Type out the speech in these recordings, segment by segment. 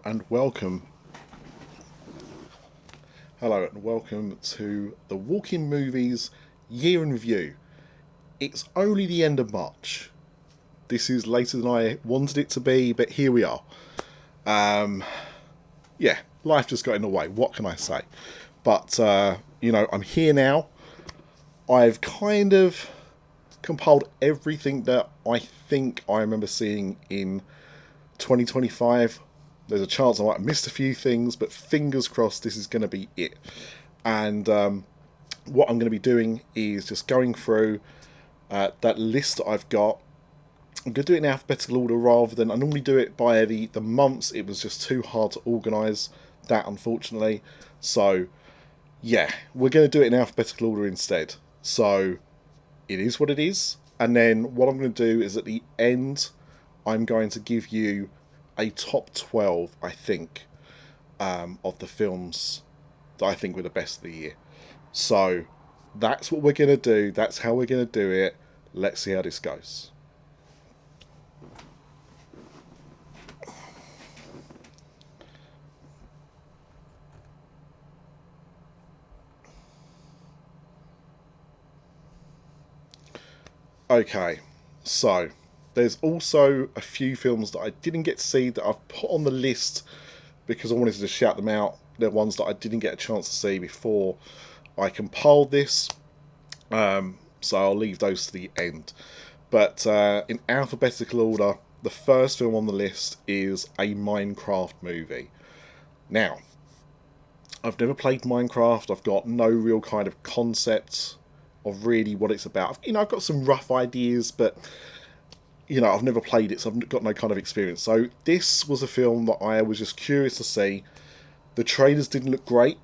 and welcome. Hello and welcome to the Walking Movies Year in Review. It's only the end of March. This is later than I wanted it to be, but here we are. Yeah, life just got in the way. What can I say? But, I'm here now. I've kind of compiled everything that I think I remember seeing in 2025. There's a chance I might have missed a few things, but fingers crossed this is going to be it. And what I'm going to be doing is just going through that list that I've got. I'm going to do it in alphabetical order rather than I normally do it by the months. It was just too hard to organise that, unfortunately. So, yeah, we're going to do it in alphabetical order instead. So, it is what it is. And then what I'm going to do is at the end, I'm going to give you a top 12, I think, of the films that I think were the best of the year. So that's what we're going to do. That's how we're going to do it. Let's see how this goes. Okay, so there's also a few films that I didn't get to see that I've put on the list because I wanted to just shout them out. They're ones that I didn't get a chance to see before I compiled this. So I'll leave those to the end. But in alphabetical order, the first film on the list is a Minecraft movie. Now, I've never played Minecraft. I've got no real kind of concept of really what it's about. I've got some rough ideas, but I've never played it, so I've got no kind of experience. So this was a film that I was just curious to see. The trailers didn't look great,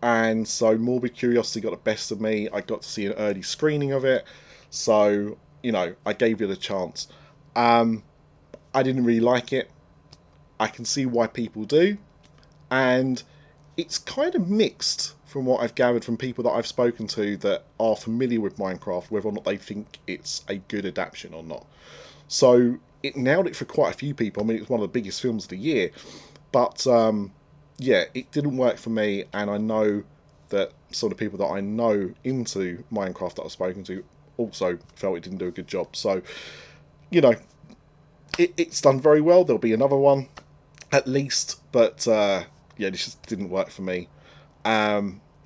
and so morbid curiosity got the best of me. I got to see an early screening of it, so I gave it a chance. I didn't really like it. I can see why people do, and it's kind of mixed from what I've gathered from people that I've spoken to that are familiar with Minecraft, whether or not they think it's a good adaptation or not. So it nailed it for quite a few people. I mean, it's one of the biggest films of the year, but yeah, it didn't work for me, and I know that some of the people that I know into Minecraft that I've spoken to also felt it didn't do a good job. So, it's done very well. There'll be another one, at least, but yeah, this just didn't work for me.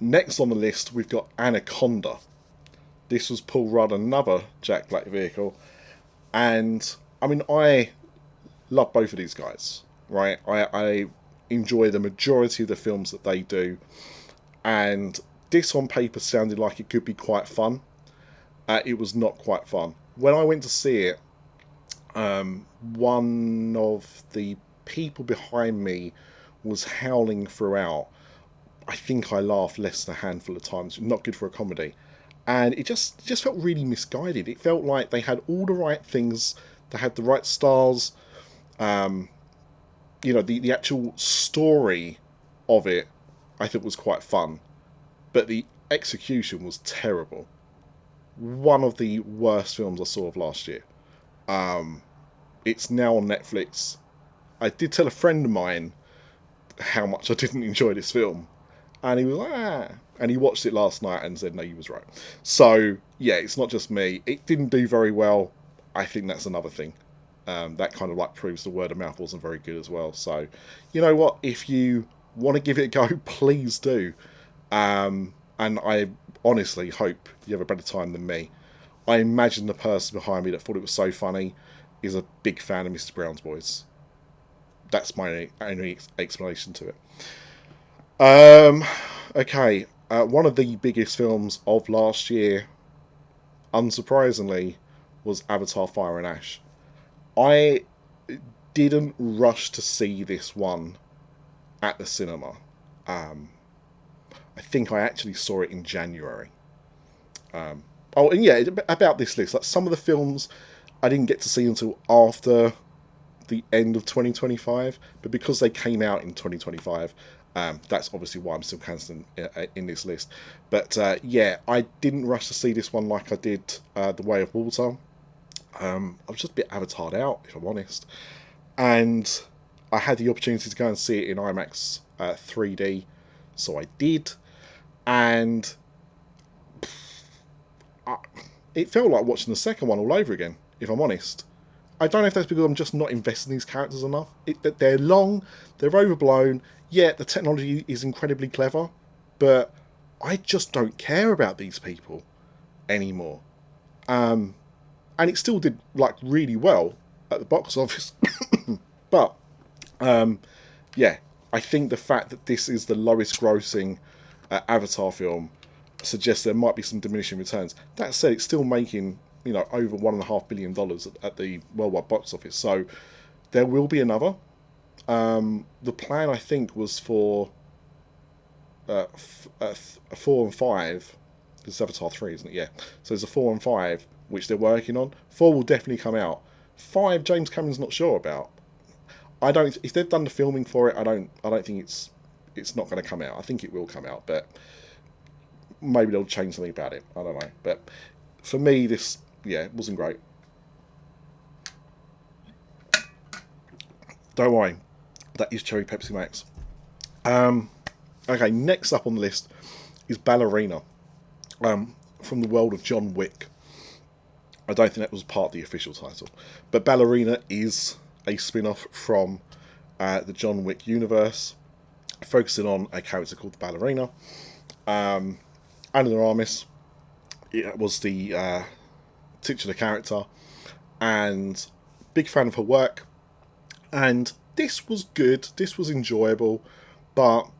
Next on the list, we've got Anaconda. This was Paul Rudd, another Jack Black vehicle, and I mean, I love both of these guys, right? I enjoy the majority of the films that they do, and this on paper sounded like it could be quite fun. It was not quite fun. When I went to see it, one of the people behind me was howling throughout. I think I laughed less than a handful of times. Not good for a comedy. And it just felt really misguided. It felt like they had all the right things. They had the right stars. The actual story of it, I think, was quite fun. But the execution was terrible. One of the worst films I saw of last year. It's now on Netflix. I did tell a friend of mine how much I didn't enjoy this film, and he was like, and he watched it last night and said, no, he was right. So, yeah, it's not just me. It didn't do very well. I think that's another thing. That kind of proves the word of mouth wasn't very good as well. So, you know what? If you want to give it a go, please do. And I honestly hope you have a better time than me. I imagine the person behind me that thought it was so funny is a big fan of Mr. Brown's Boys. That's my only explanation to it. Okay, one of the biggest films of last year, unsurprisingly, was Avatar: Fire and Ash. I didn't rush to see this one at the cinema. I think I actually saw it in January. And yeah, about this list, some of the films I didn't get to see until after the end of 2025, but because they came out in 2025, that's obviously why I'm still cancelling in this list. But yeah, I didn't rush to see this one like I did The Way of Water. I was just a bit avatared out, if I'm honest. And I had the opportunity to go and see it in IMAX 3D, so I did, and I, it felt like watching the second one all over again, if I'm honest. I don't know if that's because I'm just not invested in these characters enough. They're long, they're overblown, yeah, the technology is incredibly clever, but I just don't care about these people anymore. And it still did like really well at the box office. But yeah, I think the fact that this is the lowest grossing Avatar film suggests there might be some diminishing returns. That said, it's still making, over $1.5 billion at the worldwide box office. So there will be another. The plan, I think, was for 4 and 5. It's Avatar 3, isn't it? Yeah. So there's a 4 and 5 which they're working on. 4 will definitely come out. 5, James Cameron's not sure about. I don't. If they've done the filming for it, I don't think it's not going to come out. I think it will come out, but maybe they'll change something about it. I don't know. But for me, this wasn't great. Don't worry, that is Cherry Pepsi Max. Okay, next up on the list is Ballerina, from the world of John Wick. I don't think that was part of the official title, but Ballerina is a spin-off from the John Wick universe, focusing on a character called the Ballerina. Anna de Armas was the titular character, and big fan of her work. And this was good. This was enjoyable, but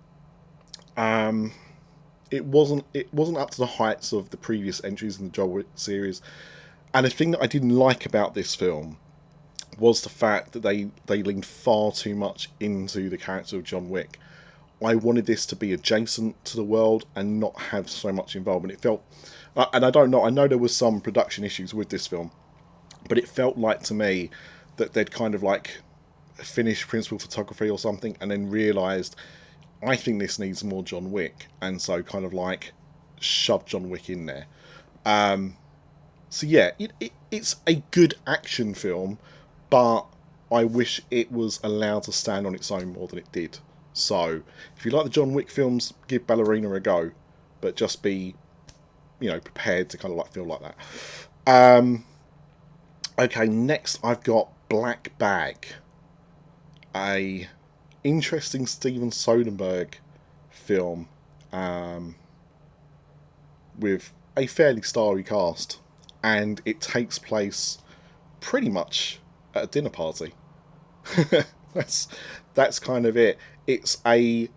it wasn't up to the heights of the previous entries in the John Wick series. And the thing that I didn't like about this film was the fact that they leaned far too much into the character of John Wick. I wanted this to be adjacent to the world and not have so much involvement. It felt, and I don't know, I know there was some production issues with this film, but it felt like to me that they'd kind of like finished principal photography or something and then realised, I think this needs more John Wick, and so kind of like shoved John Wick in there. So yeah, it's a good action film, but I wish it was allowed to stand on its own more than it did. So if you like the John Wick films, give Ballerina a go, but just be, prepared to kind of like feel like that. Okay, next I've got Black Bag, a interesting Steven Soderbergh film with a fairly starry cast, and it takes place pretty much at a dinner party. that's kind of it. It's a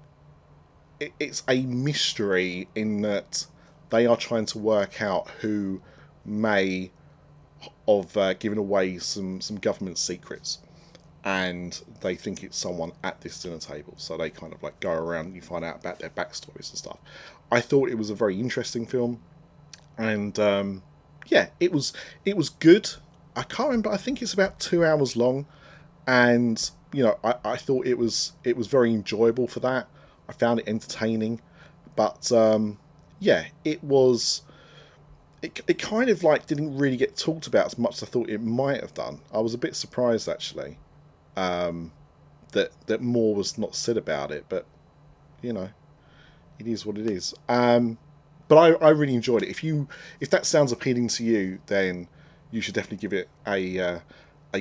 mystery in that they are trying to work out who may have given away some government secrets, and they think it's someone at this dinner table. So they kind of like go around and you find out about their backstories and stuff. I thought it was a very interesting film, and it was good. I can't remember. I think it's about 2 hours long, and I thought it was very enjoyable for that. I found it entertaining, but it was. It kind of like didn't really get talked about as much as I thought it might have done. I was a bit surprised actually, that more was not said about it, but it is what it is. But I really enjoyed it. If that sounds appealing to you, then you should definitely give it a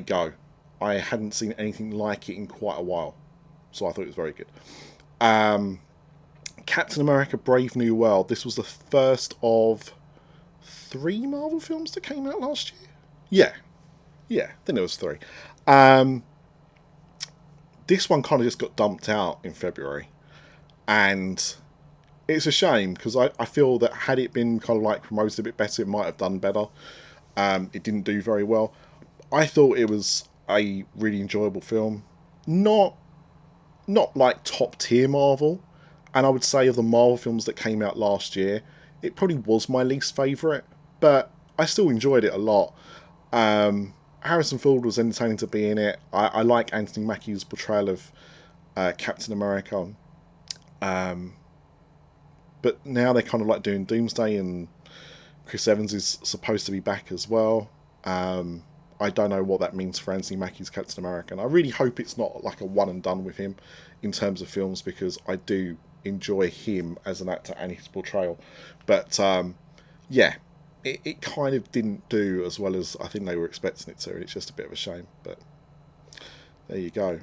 go. I hadn't seen anything like it in quite a while, so I thought it was very good. Captain America: Brave New World. This was the first of 3 Marvel films that came out last year. Yeah, I think there was 3. This one kind of just got dumped out in February, and it's a shame because I feel that had it been kind of like promoted a bit better, it might have done better. It didn't do very well. I thought it was a really enjoyable film. Not like top tier Marvel, and I would say of the Marvel films that came out last year, it probably was my least favourite, but I still enjoyed it a lot. Harrison Ford was entertaining to be in it. I like Anthony Mackie's portrayal of Captain America. But now they're kind of like doing Doomsday, and Chris Evans is supposed to be back as well. I don't know what that means for Anthony Mackie's Captain America. And I really hope it's not like a one and done with him in terms of films, because I do enjoy him as an actor and his portrayal. But yeah, it kind of didn't do as well as I think they were expecting it to. And it's just a bit of a shame. But there you go.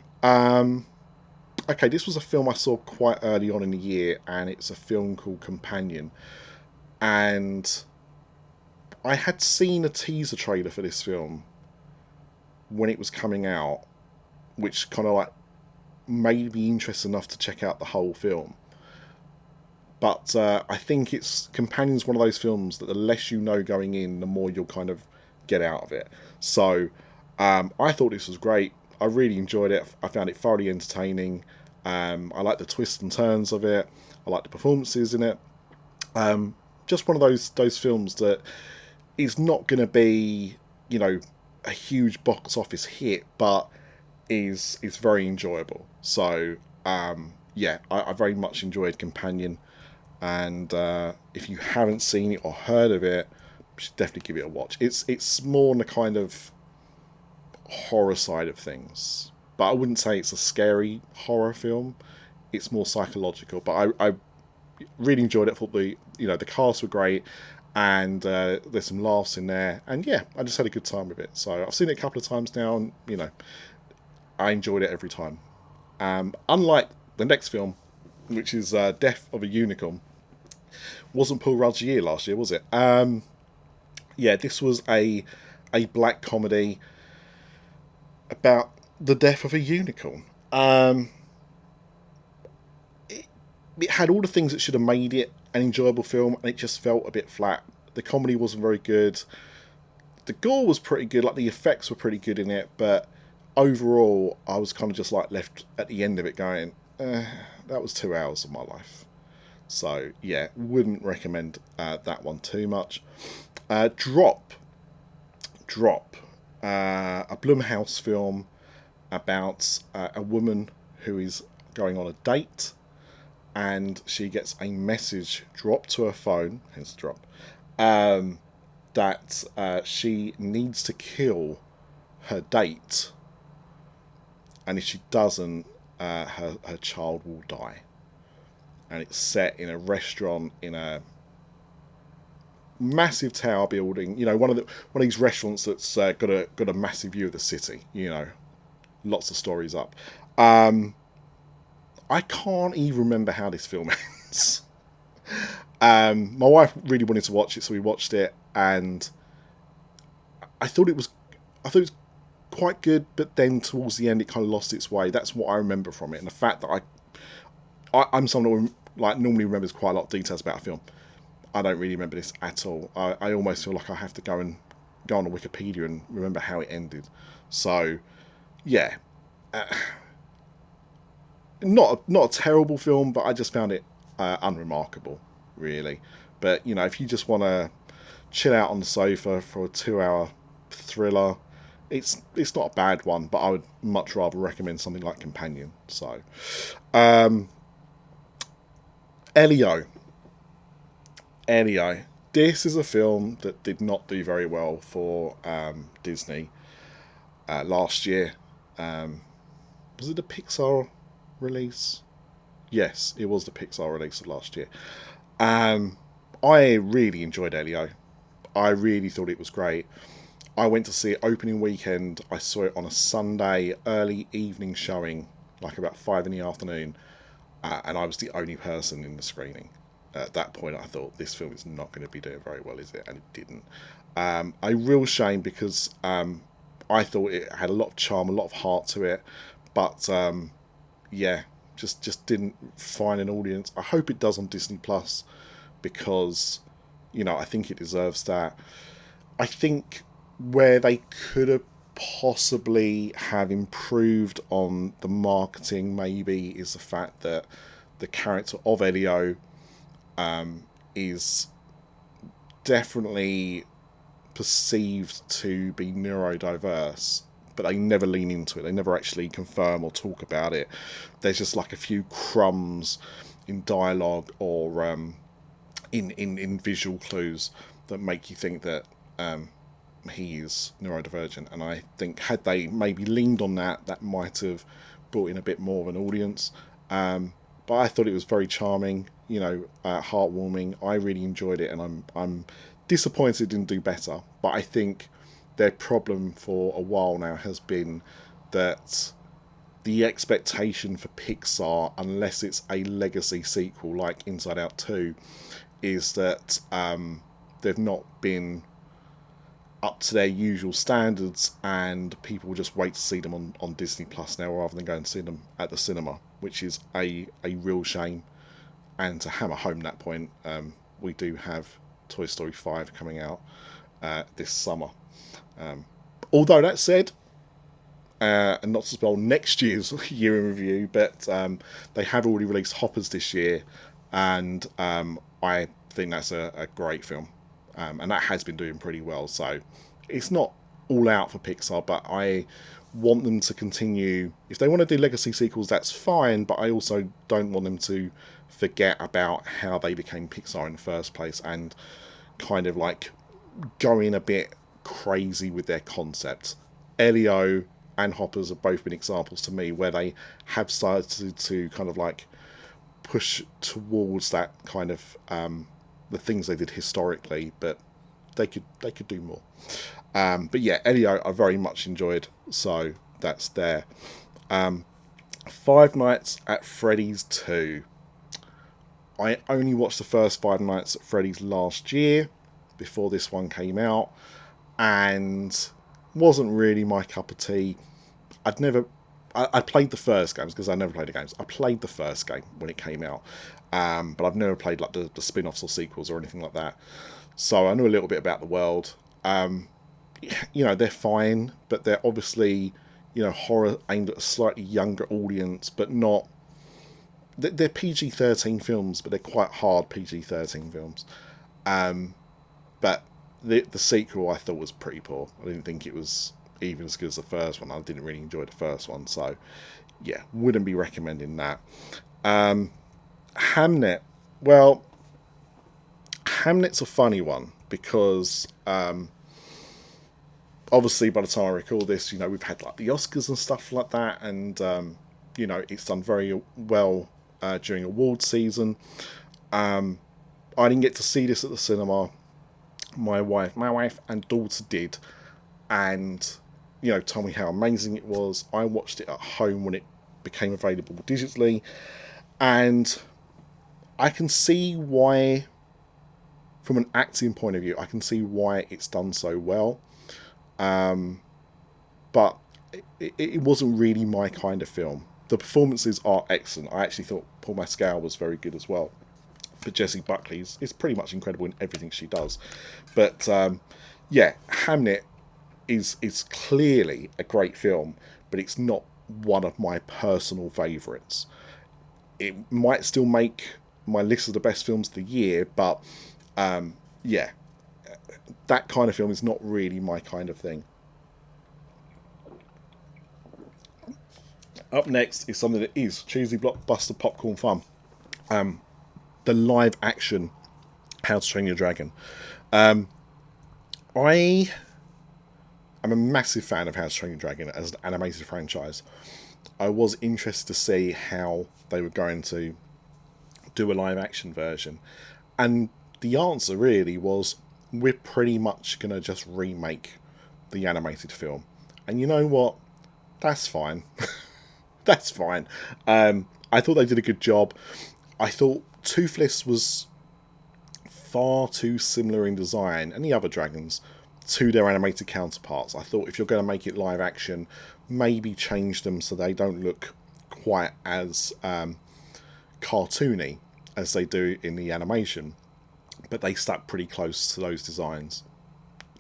Okay, this was a film I saw quite early on in the year, and it's a film called Companion. And I had seen a teaser trailer for this film when it was coming out, which kind of like made me interested enough to check out the whole film. But I think it's Companion's one of those films that the less you know going in, the more you'll kind of get out of it. So I thought this was great. I really enjoyed it. I found it thoroughly entertaining. I like the twists and turns of it. I like the performances in it. Just one of those films that is not going to be, you know, a huge box office hit, but is very enjoyable. So yeah, I very much enjoyed Companion, and if you haven't seen it or heard of it, you should definitely give it a watch. It's more on the kind of horror side of things, but I wouldn't say it's a scary horror film. It's more psychological. But I really enjoyed it. I thought the cast were great, and there's some laughs in there, and yeah, I just had a good time with it. So I've seen it a couple of times now, and I enjoyed it every time. Unlike the next film, which is Death of a Unicorn, wasn't Paul Rudd's year last year, was it? Yeah, this was a black comedy about the death of a unicorn. It had all the things that should have made it an enjoyable film, and it just felt a bit flat. The comedy wasn't very good. The gore was pretty good, like the effects were pretty good in it, but overall, I was kind of just like left at the end of it going, that was 2 hours of my life. So yeah, wouldn't recommend that one too much. Drop, a Blumhouse film about a woman who is going on a date, and she gets a message dropped to her phone, hence drop, that she needs to kill her date, and if she doesn't, her child will die. And it's set in a restaurant in a massive tower building. One of these restaurants that's got a massive view of the city. Lots of stories up. I can't even remember how this film ends. My wife really wanted to watch it, so we watched it, and I thought it was quite good, but then towards the end it kind of lost its way. That's what I remember from it, and the fact that I'm someone who normally remembers quite a lot of details about a film. I don't really remember this at all. I almost feel like I have to go on Wikipedia and remember how it ended. So yeah, not a terrible film, but I just found it unremarkable, really. But if you just want to chill out on the sofa for a 2-hour thriller, it's not a bad one, but I would much rather recommend something like Companion. So Elio. This is a film that did not do very well for Disney last year. Was it the Pixar release? Yes, it was the Pixar release of last year. I really enjoyed Elio. I really thought it was great. I went to see it opening weekend. I saw it on a Sunday early evening showing, like about 5 in the afternoon, and I was the only person in the screening. At that point, I thought, this film is not going to be doing very well, is it? And it didn't. A real shame, because I thought it had a lot of charm, a lot of heart to it, but yeah, just didn't find an audience. I hope it does on Disney Plus, because I think it deserves that. I think where they could have possibly have improved on the marketing maybe is the fact that the character of Elio is definitely perceived to be neurodiverse, but they never lean into it. They never actually confirm or talk about it. There's just like a few crumbs in dialogue or in visual clues that make you think that he is neurodivergent, and I think had they maybe leaned on that, that might have brought in a bit more of an audience. But I thought it was very charming, heartwarming. I really enjoyed it, and I'm disappointed it didn't do better. But I think their problem for a while now has been that the expectation for Pixar, unless it's a legacy sequel like Inside Out 2, is that they've not been up to their usual standards, and people will just wait to see them on Disney Plus now rather than go and see them at the cinema, which is a real shame. And to hammer home that point, we do have Toy Story 5 coming out this summer. Although that said, and not to spoil next year's year in review, but they have already released Hoppers this year, and I think that's a great film. And that has been doing pretty well. So it's not all out for Pixar, but I want them to continue. If they want to do legacy sequels, that's fine, but I also don't want them to forget about how they became Pixar in the first place, and kind of like going a bit crazy with their concept. Elio and Hoppers have both been examples to me where they have started to kind of like push towards that kind of the things they did historically, but they could do more. But yeah, Elio I very much enjoyed, so that's there. Five Nights at Freddy's 2. I only watched the first Five Nights at Freddy's last year, before this one came out, and wasn't really my cup of tea. I played the first games because I never played the games. I played the first game when it came out, but I've never played like the spin-offs or sequels or anything like that. So I knew a little bit about the world. They're fine, but they're obviously, horror aimed at a slightly younger audience, but not. They're PG-13 films, but they're quite hard PG-13 films. But the sequel I thought was pretty poor. I didn't think it was even as good as the first one. I didn't really enjoy the first one, so yeah, wouldn't be recommending that. Hamnet. Well, Hamnet's a funny one because obviously by the time I record this, we've had like the Oscars and stuff like that, and it's done very well during awards season. I didn't get to see this at the cinema. My wife and daughter did, and told me how amazing it was. I watched it at home when it became available digitally, and I can see why, from an acting point of view, I can see why it's done so well. But it wasn't really my kind of film. The performances are excellent. I actually thought Paul Mescal was very good as well. But Jessie Buckley is pretty much incredible in everything she does. But Hamnet is clearly a great film, but it's not one of my personal favourites. It might still make my list of the best films of the year, but that kind of film is not really my kind of thing. Up next is something that is cheesy blockbuster popcorn fun. The live action How to Train Your Dragon. I am a massive fan of How to Train Your Dragon as an animated franchise. I was interested to see how they were going to do a live action version, and the answer really was, we're pretty much going to just remake the animated film. And you know what? That's fine. That's fine. I thought they did a good job. I thought Toothless was far too similar in design, and the other dragons, to their animated counterparts. I thought if you're going to make it live action, maybe change them so they don't look quite as cartoony as they do in the animation. But they stuck pretty close to those designs.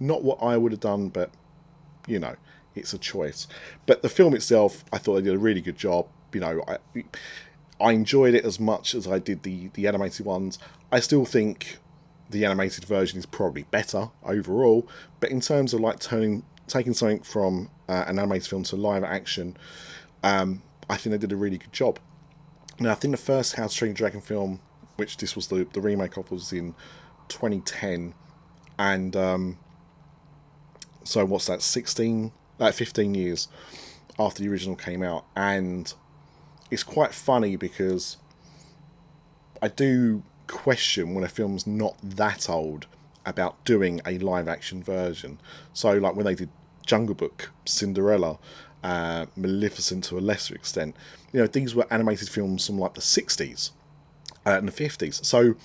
Not what I would have done, but it's a choice. But the film itself, I thought they did a really good job. I enjoyed it as much as I did the animated ones. I still think the animated version is probably better overall, but in terms of like taking something from an animated film to live action, I think they did a really good job. Now, I think the first How to Train Your Dragon film, which this was the remake of, was in 2010, and So what's that? 15 years after the original came out, and it's quite funny because I do question when a film's not that old about doing a live action version. So, like when they did Jungle Book, Cinderella, Maleficent to a lesser extent, these were animated films from like the 60s and the 50s. So,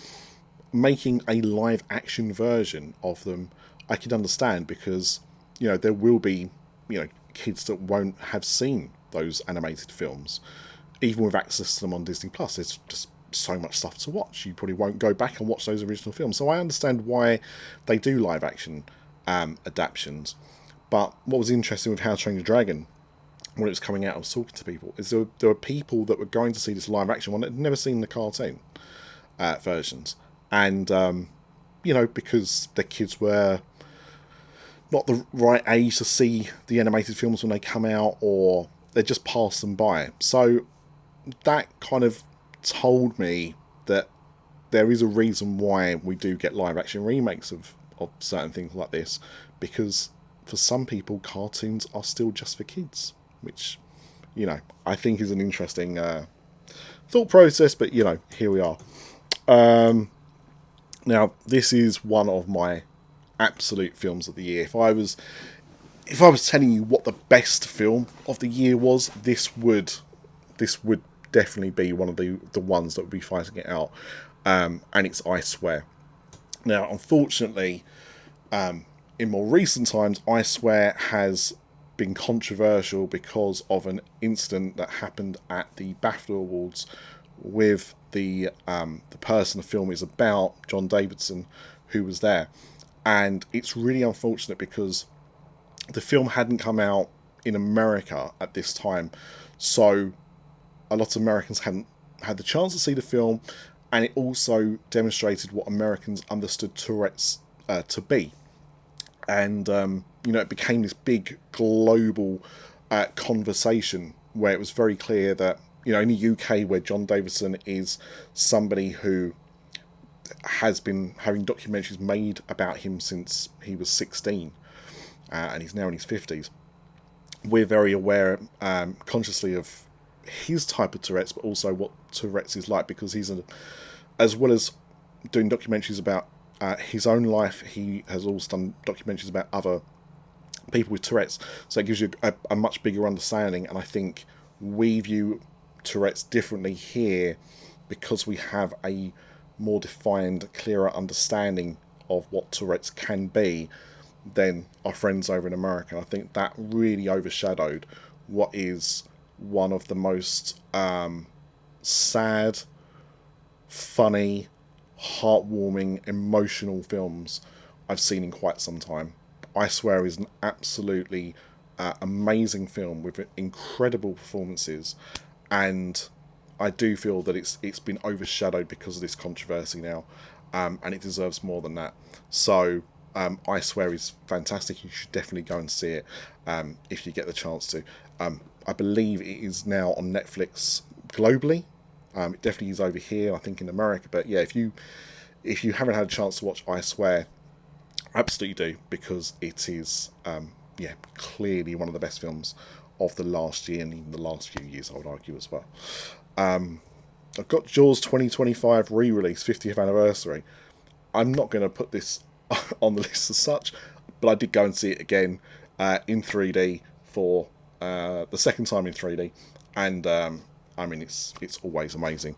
making a live action version of them, I can understand because, there will be, kids that won't have seen those animated films, even with access to them on Disney Plus. There's just so much stuff to watch. You probably won't go back and watch those original films. So I understand why they do live action adaptations. But what was interesting with How to Train Your Dragon when it was coming out, I was talking to people, is there were people that were going to see this live action one that had never seen the cartoon versions. And, because their kids were not the right age to see the animated films when they come out, or they just passed them by. So that kind of told me that there is a reason why we do get live action remakes of certain things like this, because for some people cartoons are still just for kids, which I think is an interesting thought process. But here we are. Now this is one of my absolute films of the year. If I was telling you what the best film of the year was, this would definitely be one of the ones that would be fighting it out, and it's I Swear. Now, unfortunately, in more recent times, I Swear has been controversial because of an incident that happened at the BAFTA Awards with the person the film is about, John Davidson, who was there. And it's really unfortunate because the film hadn't come out in America at this time, so a lot of Americans hadn't had the chance to see the film, and it also demonstrated what Americans understood Tourette's to be. And it became this big global conversation where it was very clear that in the UK, where John Davidson is somebody who has been having documentaries made about him since he was 16, and he's now in his 50s, we're very aware consciously of his type of Tourette's, but also what Tourette's is like, because as well as doing documentaries about his own life, he has also done documentaries about other people with Tourette's. So it gives you a much bigger understanding, and I think we view Tourette's differently here because we have a more defined, clearer understanding of what Tourette's can be than our friends over in America. I think that really overshadowed what is one of the most sad, funny, heartwarming, emotional films I've seen in quite some time. I Swear is an absolutely amazing film with incredible performances, and I do feel that it's been overshadowed because of this controversy now, and it deserves more than that. So I Swear is fantastic. You should definitely go and see it if you get the chance to. I believe it is now on Netflix globally. It definitely is over here, I think, in America. But yeah, if you haven't had a chance to watch I Swear, absolutely do, because it is clearly one of the best films of the last year, and even the last few years, I would argue as well. I've got Jaws 2025 re-release 50th anniversary. I'm not going to put this on the list as such, but I did go and see it again in 3D for the second time in 3D, and it's always amazing.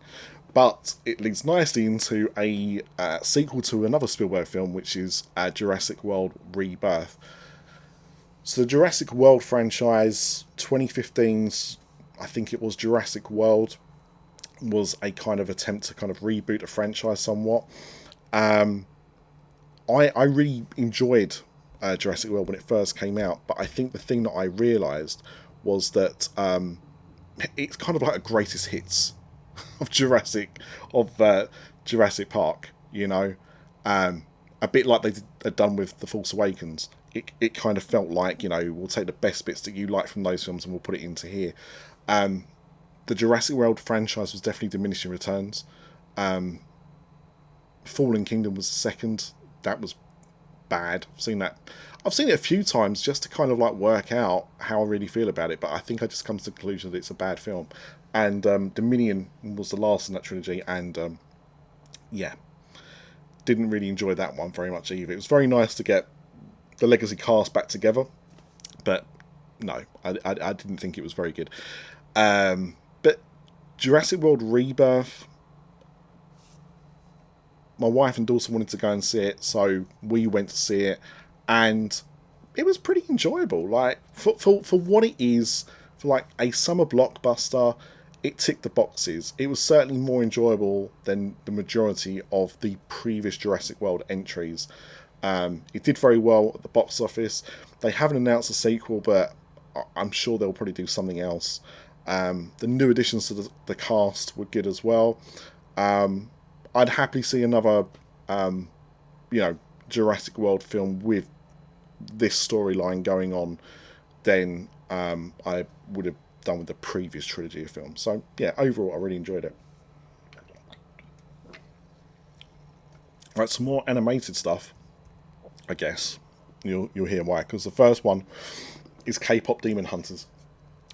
But it leads nicely into a sequel to another Spielberg film, which is Jurassic World Rebirth. So the Jurassic World franchise, 2015's, I think it was, Jurassic World, was a kind of attempt to kind of reboot the franchise somewhat. I really enjoyed Jurassic World when it first came out, but I think the thing that I realised was that it's kind of like a greatest hits of Jurassic Park, a bit like they had done with The Force Awakens. It kind of felt like, we'll take the best bits that you like from those films and we'll put it into here. The Jurassic World franchise was definitely diminishing returns. Fallen Kingdom was the second. That was bad. I've seen it a few times just to kind of like work out how I really feel about it. But I think I just come to the conclusion that it's a bad film. And Dominion was the last in that trilogy, and yeah, didn't really enjoy that one very much either. It was very nice to get the legacy cast back together, but no, I didn't think it was very good. But Jurassic World Rebirth, my wife and daughter wanted to go and see it, so we went to see it, and it was pretty enjoyable. Like for what it is, for like a summer blockbuster, it ticked the boxes. It was certainly more enjoyable than the majority of the previous Jurassic World entries. It did very well at the box office. They haven't announced a sequel, but I'm sure they'll probably do something else. The new additions to the cast were good as well. I'd happily see another, Jurassic World film with this storyline going on than I would have done with the previous trilogy of films. So yeah, overall, I really enjoyed it. Right, some more animated stuff. I guess you'll hear why, because the first one is K-pop Demon Hunters,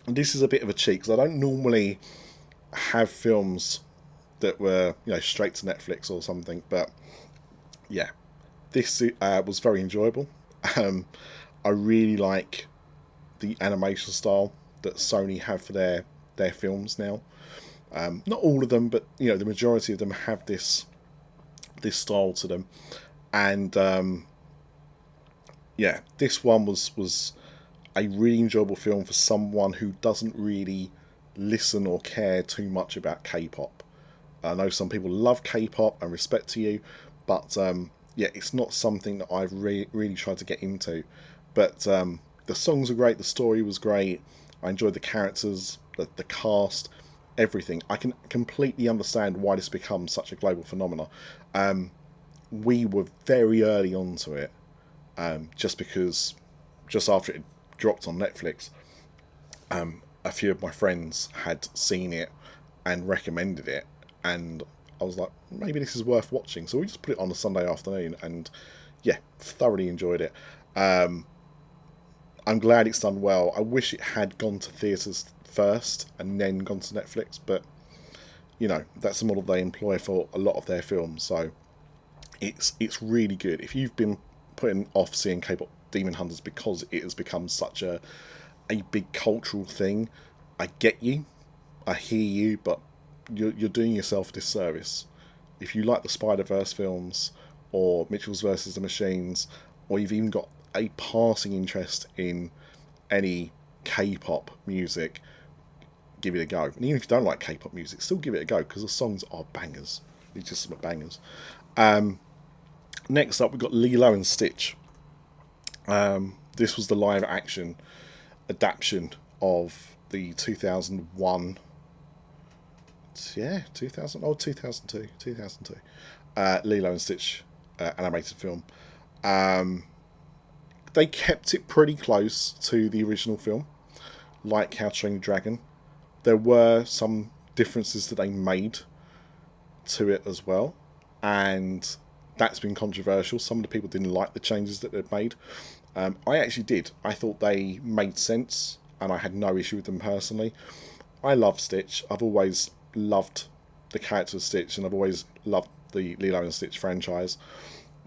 and this is a bit of a cheat because I don't normally have films that were straight to Netflix or something, but yeah, this was very enjoyable. I really like the animation style that Sony have for their films now. Not all of them, but the majority of them have this style to them, and yeah, this one was a really enjoyable film for someone who doesn't really listen or care too much about K-pop. I know some people love K-pop, and respect to you, but yeah, it's not something that I've really tried to get into. But the songs are great, the story was great, I enjoyed the characters, the cast, everything. I can completely understand why this becomes such a global phenomenon. We were very early onto it, just because just after it dropped on Netflix, a few of my friends had seen it and recommended it, and I was like, maybe this is worth watching. So we just put it on a Sunday afternoon, and yeah, thoroughly enjoyed it. I'm glad it's done well. I wish it had gone to theatres first and then gone to Netflix, but that's the model they employ for a lot of their films. So it's really good. If you've been putting off seeing K-pop Demon Hunters because it has become such a big cultural thing, I get you, I hear you, but you're doing yourself a disservice. If you like the Spider-Verse films, or Mitchell's versus the Machines, or you've even got a passing interest in any K-pop music, give it a go. And even if you don't like K-pop music, still give it a go, because the songs are bangers. They're just some bangers. Next up, we've got Lilo and Stitch. This was the live action adaptation of the 2001, 2002 Lilo and Stitch animated film. They kept it pretty close to the original film, like How to Train Your Dragon. There were some differences that they made to it as well, and that's been controversial. Some of the people didn't like the changes that they'd made. I actually did. I thought they made sense, and I had no issue with them personally. I love Stitch. I've always loved the character of Stitch, and I've always loved the Lilo and Stitch franchise.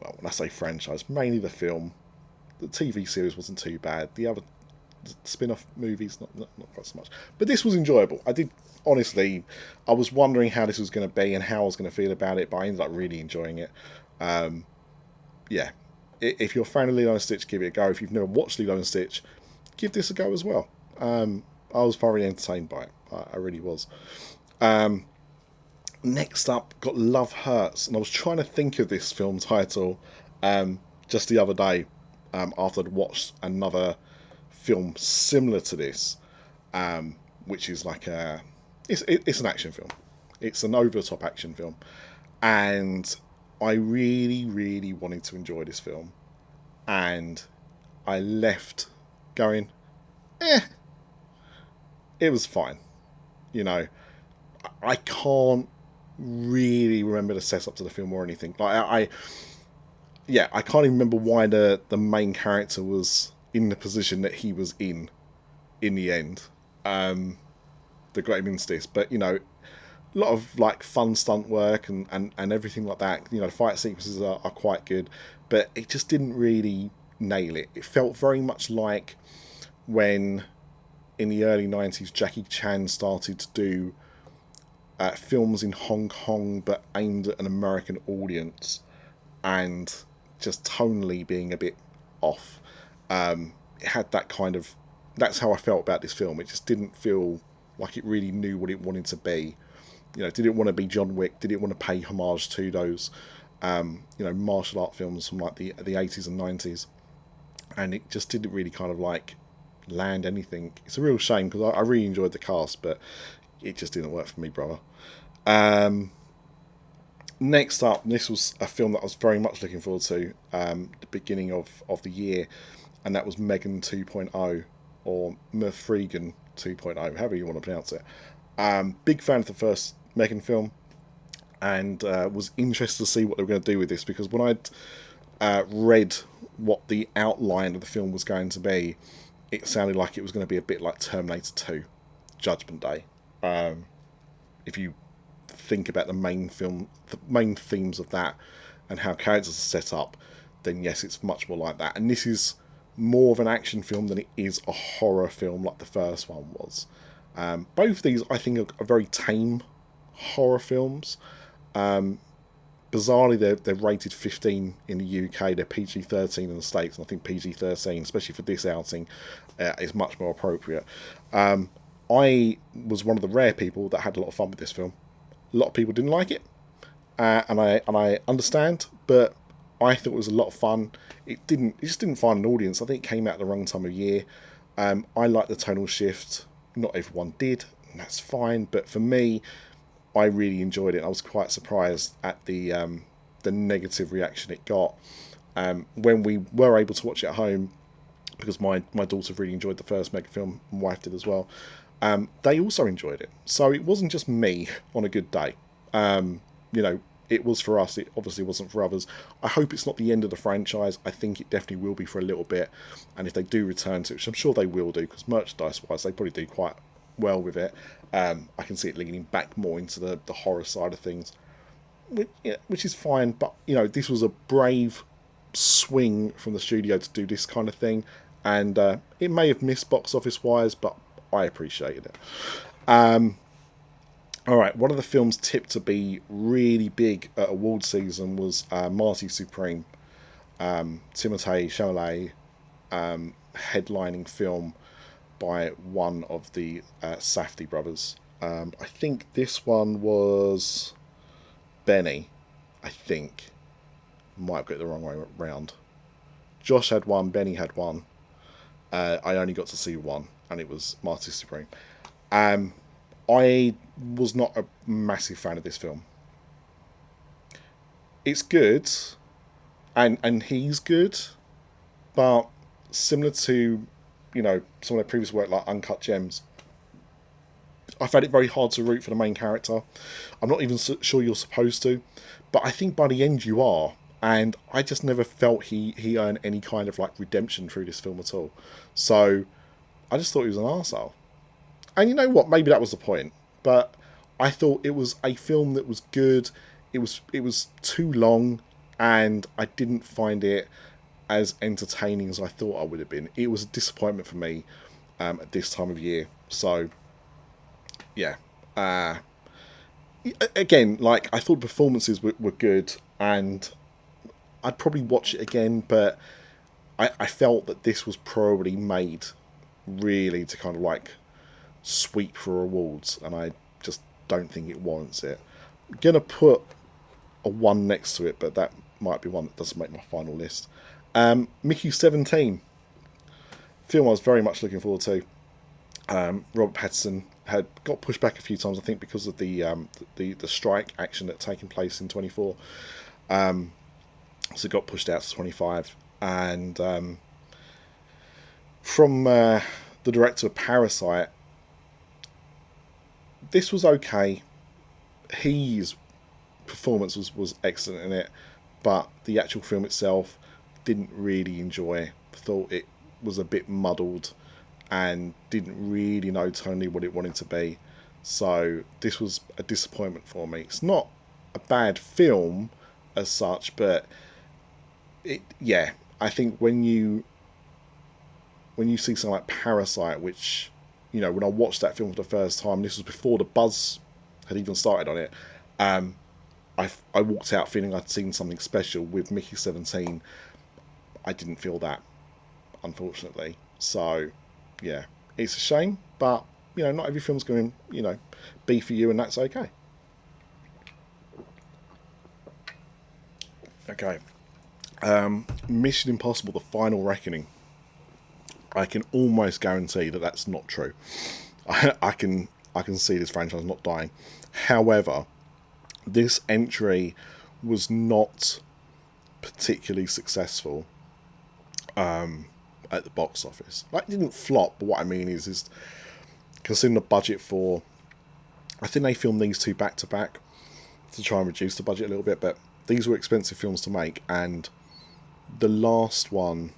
Well, when I say franchise, mainly the film. The TV series wasn't too bad. The other spin-off movies, not quite so much. But this was enjoyable. I did, honestly, I was wondering how this was going to be and how I was going to feel about it, but I ended up really enjoying it. Yeah, if you're a fan of Lilo and Stitch, give it a go. If you've never watched Lilo and Stitch, give this a go as well. I was thoroughly entertained by it. I really was. Next up, got Love Hurts, and I was trying to think of this film title just the other day, after I'd watched another film similar to this, which is like it's an action film. It's an over-the-top action film, and I really, really wanted to enjoy this film, and I left going, it was fine. I can't really remember the setup to the film or anything. Like yeah, I can't even remember why the main character was in the position that he was in the end. Um, the Great Minster, but a lot of like fun stunt work and everything like that. The fight sequences are quite good, but it just didn't really nail it. It felt very much like when in the early 90s Jackie Chan started to do films in Hong Kong but aimed at an American audience and just tonally being a bit off. It had that kind of. That's how I felt about this film. It just didn't feel like it really knew what it wanted to be. Did it want to be John Wick? Did it want to pay homage to those, martial art films from like the 80s and 90s? And it just didn't really kind of like land anything. It's a real shame because I really enjoyed the cast, but it just didn't work for me, brother. Um, Next up, this was a film that I was very much looking forward to the beginning of the year, and that was Megan 2.0 or Murfregan 2.0, however you want to pronounce it. Big fan of the first Megan film, and was interested to see what they were going to do with this because when I'd read what the outline of the film was going to be, it sounded like it was going to be a bit like Terminator 2, Judgment Day. If you think about the main themes of that, and how characters are set up, then yes, it's much more like that. And this is more of an action film than it is a horror film like the first one was. Both of these, I think, are very tame horror films. Bizarrely, they're rated 15 in the UK. They're PG-13 in the States, and I think PG-13, especially for this outing, is much more appropriate. I was one of the rare people that had a lot of fun with this film. A lot of people didn't like it, and I understand, but I thought it was a lot of fun. It just didn't find an audience. I think it came out at the wrong time of year. I like the tonal shift. Not everyone did, and that's fine. But for me, I really enjoyed it. I was quite surprised at the negative reaction it got. When we were able to watch it at home, because my daughter really enjoyed the first Mega film, my wife did as well. They also enjoyed it, so it wasn't just me on a good day. You know, it was for us. It obviously wasn't for others. I hope it's not the end of the franchise. I think it definitely will be for a little bit, and if they do return to it, which I'm sure they will do, because merchandise-wise, they probably do quite well with it. I can see it leaning back more into the horror side of things, which is fine. But this was a brave swing from the studio to do this kind of thing, and it may have missed box office wise, but I appreciated it. All right, one of the films tipped to be really big at award season was Marty Supreme, Timothée Chalamet headlining film by one of the Safdie brothers. I think this one was Benny. I think might have got it the wrong way round. Josh had one, Benny had one. I only got to see one, and it was Marty Supreme. I was not a massive fan of this film. It's good, and he's good, but similar to some of their previous work like Uncut Gems, I found it very hard to root for the main character. I'm not even sure you're supposed to, but I think by the end you are. And I just never felt he earned any kind of like redemption through this film at all. So I just thought he was an arsehole. And you know what? Maybe that was the point. But I thought it was a film that was good. It was too long, and I didn't find it as entertaining as I thought I would have been. It was a disappointment for me at this time of year. So yeah. Again, like I thought performances were good, and I'd probably watch it again, but I felt that this was probably made really to kind of like sweep for awards, and I just don't think it warrants it. I'm gonna put a 1 next to it, but that might be one that doesn't make my final list. Mickey 17, film I was very much looking forward to. Robert Pattinson had got pushed back a few times, I think, because of the strike action that had taken place in 24. So it got pushed out to 25. And from the director of Parasite, this was okay. His performance was excellent in it. but the actual film itself didn't really enjoy. Thought it was a bit muddled and didn't really know tonally what it wanted to be. So this was a disappointment for me. It's not a bad film as such, but yeah, I think when you see something like Parasite, which, when I watched that film for the first time, this was before the buzz had even started on it. Um, I walked out feeling I'd seen something special. With Mickey 17. I didn't feel that, unfortunately. So, yeah, it's a shame, but not every film's going to be for you, and that's okay. Okay, Mission Impossible: The Final Reckoning. I can almost guarantee that that's not true. I can see this franchise not dying. However, this entry was not particularly successful at the box office. Like, it didn't flop, but what I mean is considering the budget for, I think they filmed these two back to back to try and reduce the budget a little bit, but these were expensive films to make, and the last one,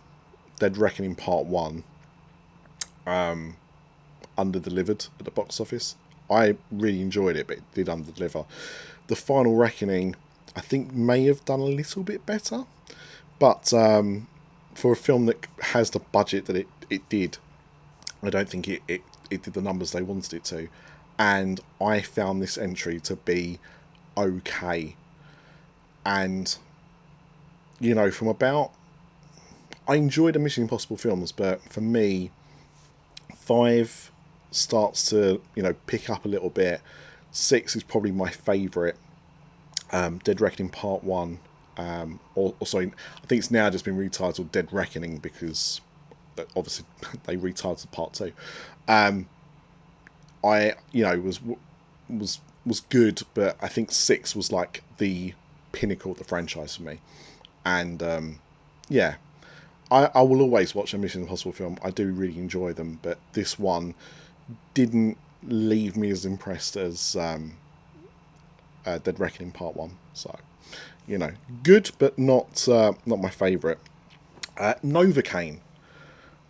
Dead Reckoning Part 1, under-delivered at the box office. I really enjoyed it, but it did under-deliver. The Final Reckoning, I think, may have done a little bit better, but for a film that has the budget that it did, I don't think it did the numbers they wanted it to. And I found this entry to be okay. And, from about... I enjoy the Mission Impossible films, but for me, 5 starts to, pick up a little bit. 6 is probably my favourite. Dead Reckoning Part 1. Or sorry, I think it's now just been retitled Dead Reckoning because obviously they retitled Part 2. I was good, but I think 6 was like the pinnacle of the franchise for me. And yeah, I will always watch a Mission Impossible film. I do really enjoy them, but this one didn't leave me as impressed as Dead Reckoning Part 1. So, good, but not my favourite. Novocaine,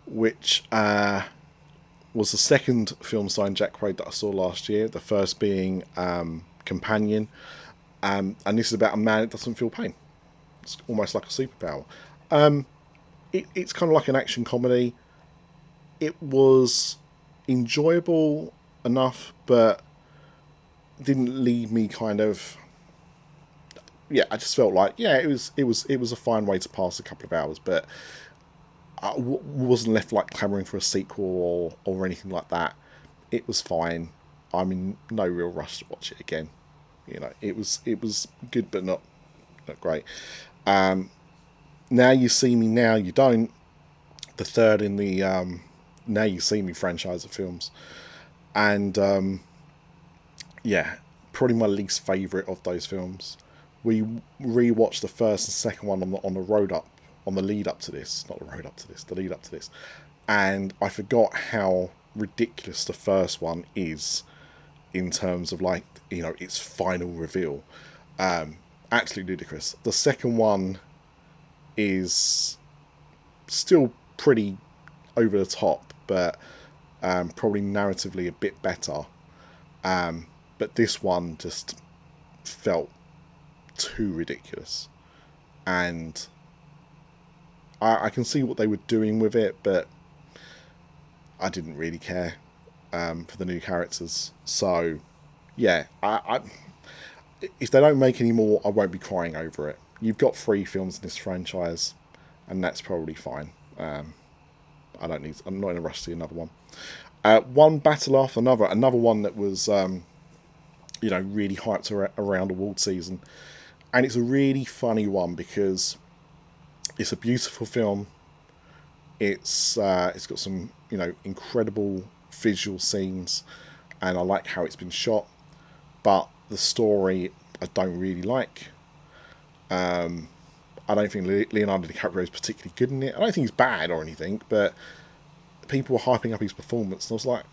which was the second film starring Jack Quaid that I saw last year. The first being Companion, and this is about a man that doesn't feel pain. It's almost like a superpower. It's kind of like an action comedy. It was enjoyable enough, but didn't leave me kind of... Yeah, I just felt like, yeah, it was a fine way to pass a couple of hours, but I wasn't left like clamouring for a sequel or anything like that. It was fine. I'm in no real rush to watch it again. It was good, but not great. Now You See Me, Now You Don't, the third in the Now You See Me franchise of films, and yeah, probably my least favourite of those films. We rewatched the first and second one on the road up, on the lead up to this, not the road up to this, the lead up to this, and I forgot how ridiculous the first one is in terms of like its final reveal. Absolutely ludicrous. The second one is still pretty over the top, but probably narratively a bit better. But this one just felt too ridiculous, and I can see what they were doing with it, but I didn't really care for the new characters. So yeah, if they don't make any more, I won't be crying over it. You've got 3 films in this franchise, and that's probably fine. I'm not in a rush to see another one. One battle after another one that was really hyped around award season, and it's a really funny one because it's a beautiful film. It's got some incredible visual scenes, and I like how it's been shot, but the story I don't really like. I don't think Leonardo DiCaprio is particularly good in it. I don't think he's bad or anything, but people were hyping up his performance, and I was like,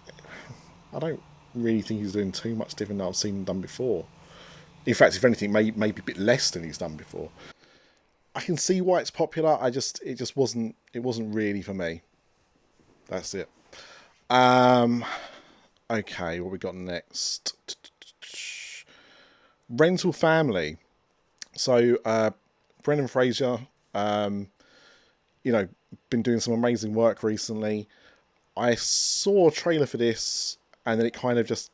I don't really think he's doing too much different than I've seen him done before. In fact, if anything, maybe a bit less than he's done before. I can see why it's popular. It just wasn't really for me. That's it. Um, okay, what we got next? Rental Family. So Brendan Fraser, um, you know, been doing some amazing work recently. I saw a trailer for this, and then it kind of just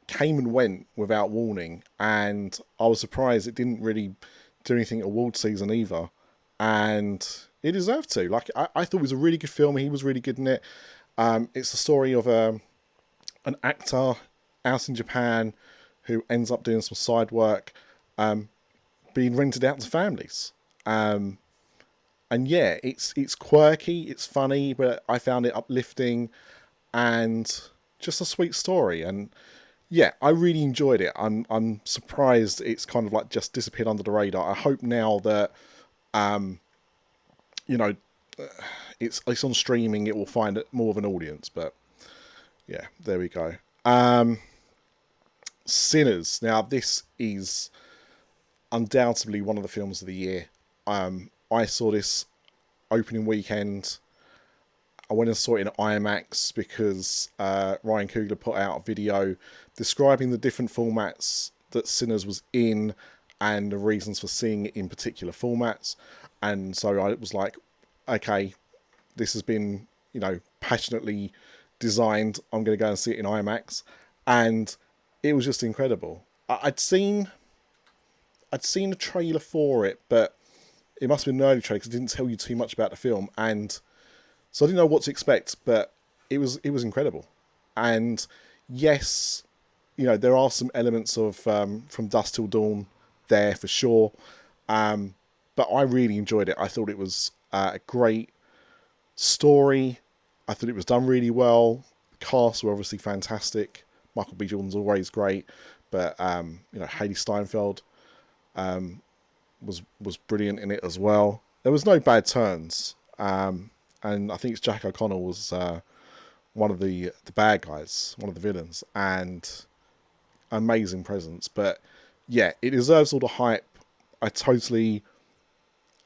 came and went without warning, and I was surprised it didn't really do anything award season either, and it deserved to. Like I thought it was a really good film. He was really good in it. It's the story of an actor out in Japan who ends up doing some side work, being rented out to families. And yeah, it's quirky, it's funny, but I found it uplifting and just a sweet story. And yeah, I really enjoyed it. I'm surprised it's kind of like just disappeared under the radar. I hope now that you know it's on streaming, it will find more of an audience. But yeah, there we go. Sinners. Now this is undoubtedly one of the films of the year. I saw this opening weekend. I went and saw it in IMAX because Ryan Coogler put out a video describing the different formats that Sinners was in and the reasons for seeing it in particular formats. And so I was like, okay, this has been, passionately designed. I'm going to go and see it in IMAX. And it was just incredible. I'd seen a trailer for it, but it must have been an early trailer because it didn't tell you too much about the film. And so I didn't know what to expect, but it was incredible. And yes, there are some elements of From Dusk Till Dawn there for sure. But I really enjoyed it. I thought it was a great story. I thought it was done really well. The cast were obviously fantastic. Michael B. Jordan's always great, but Haley Steinfeld was brilliant in it as well. There was no bad turns. And I think it's Jack O'Connell was one of the bad guys, one of the villains, and amazing presence. But yeah, it deserves all the hype. I totally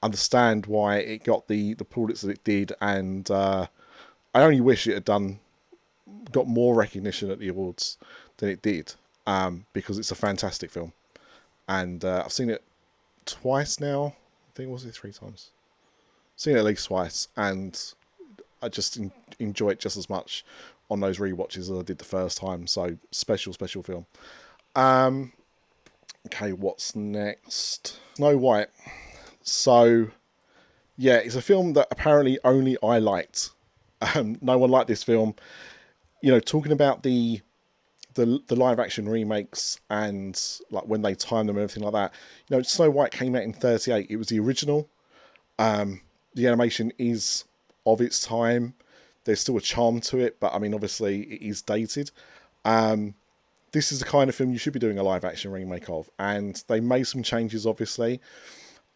understand why it got the plaudits that it did, and I only wish it had got more recognition at the awards than it did, because it's a fantastic film, and I've seen it twice now. I think was it 3 times. Seen it at least twice, and I just enjoy it just as much on those rewatches as I did the first time. So special film. Okay, what's next? Snow White. So yeah, it's a film that apparently only I liked. No one liked this film. Talking about the live action remakes and like when they timed them and everything like that. Snow White came out in '38. It was the original. The animation is of its time. There's still a charm to it, but I mean, obviously, it is dated. This is the kind of film you should be doing a live action remake of, and they made some changes, obviously,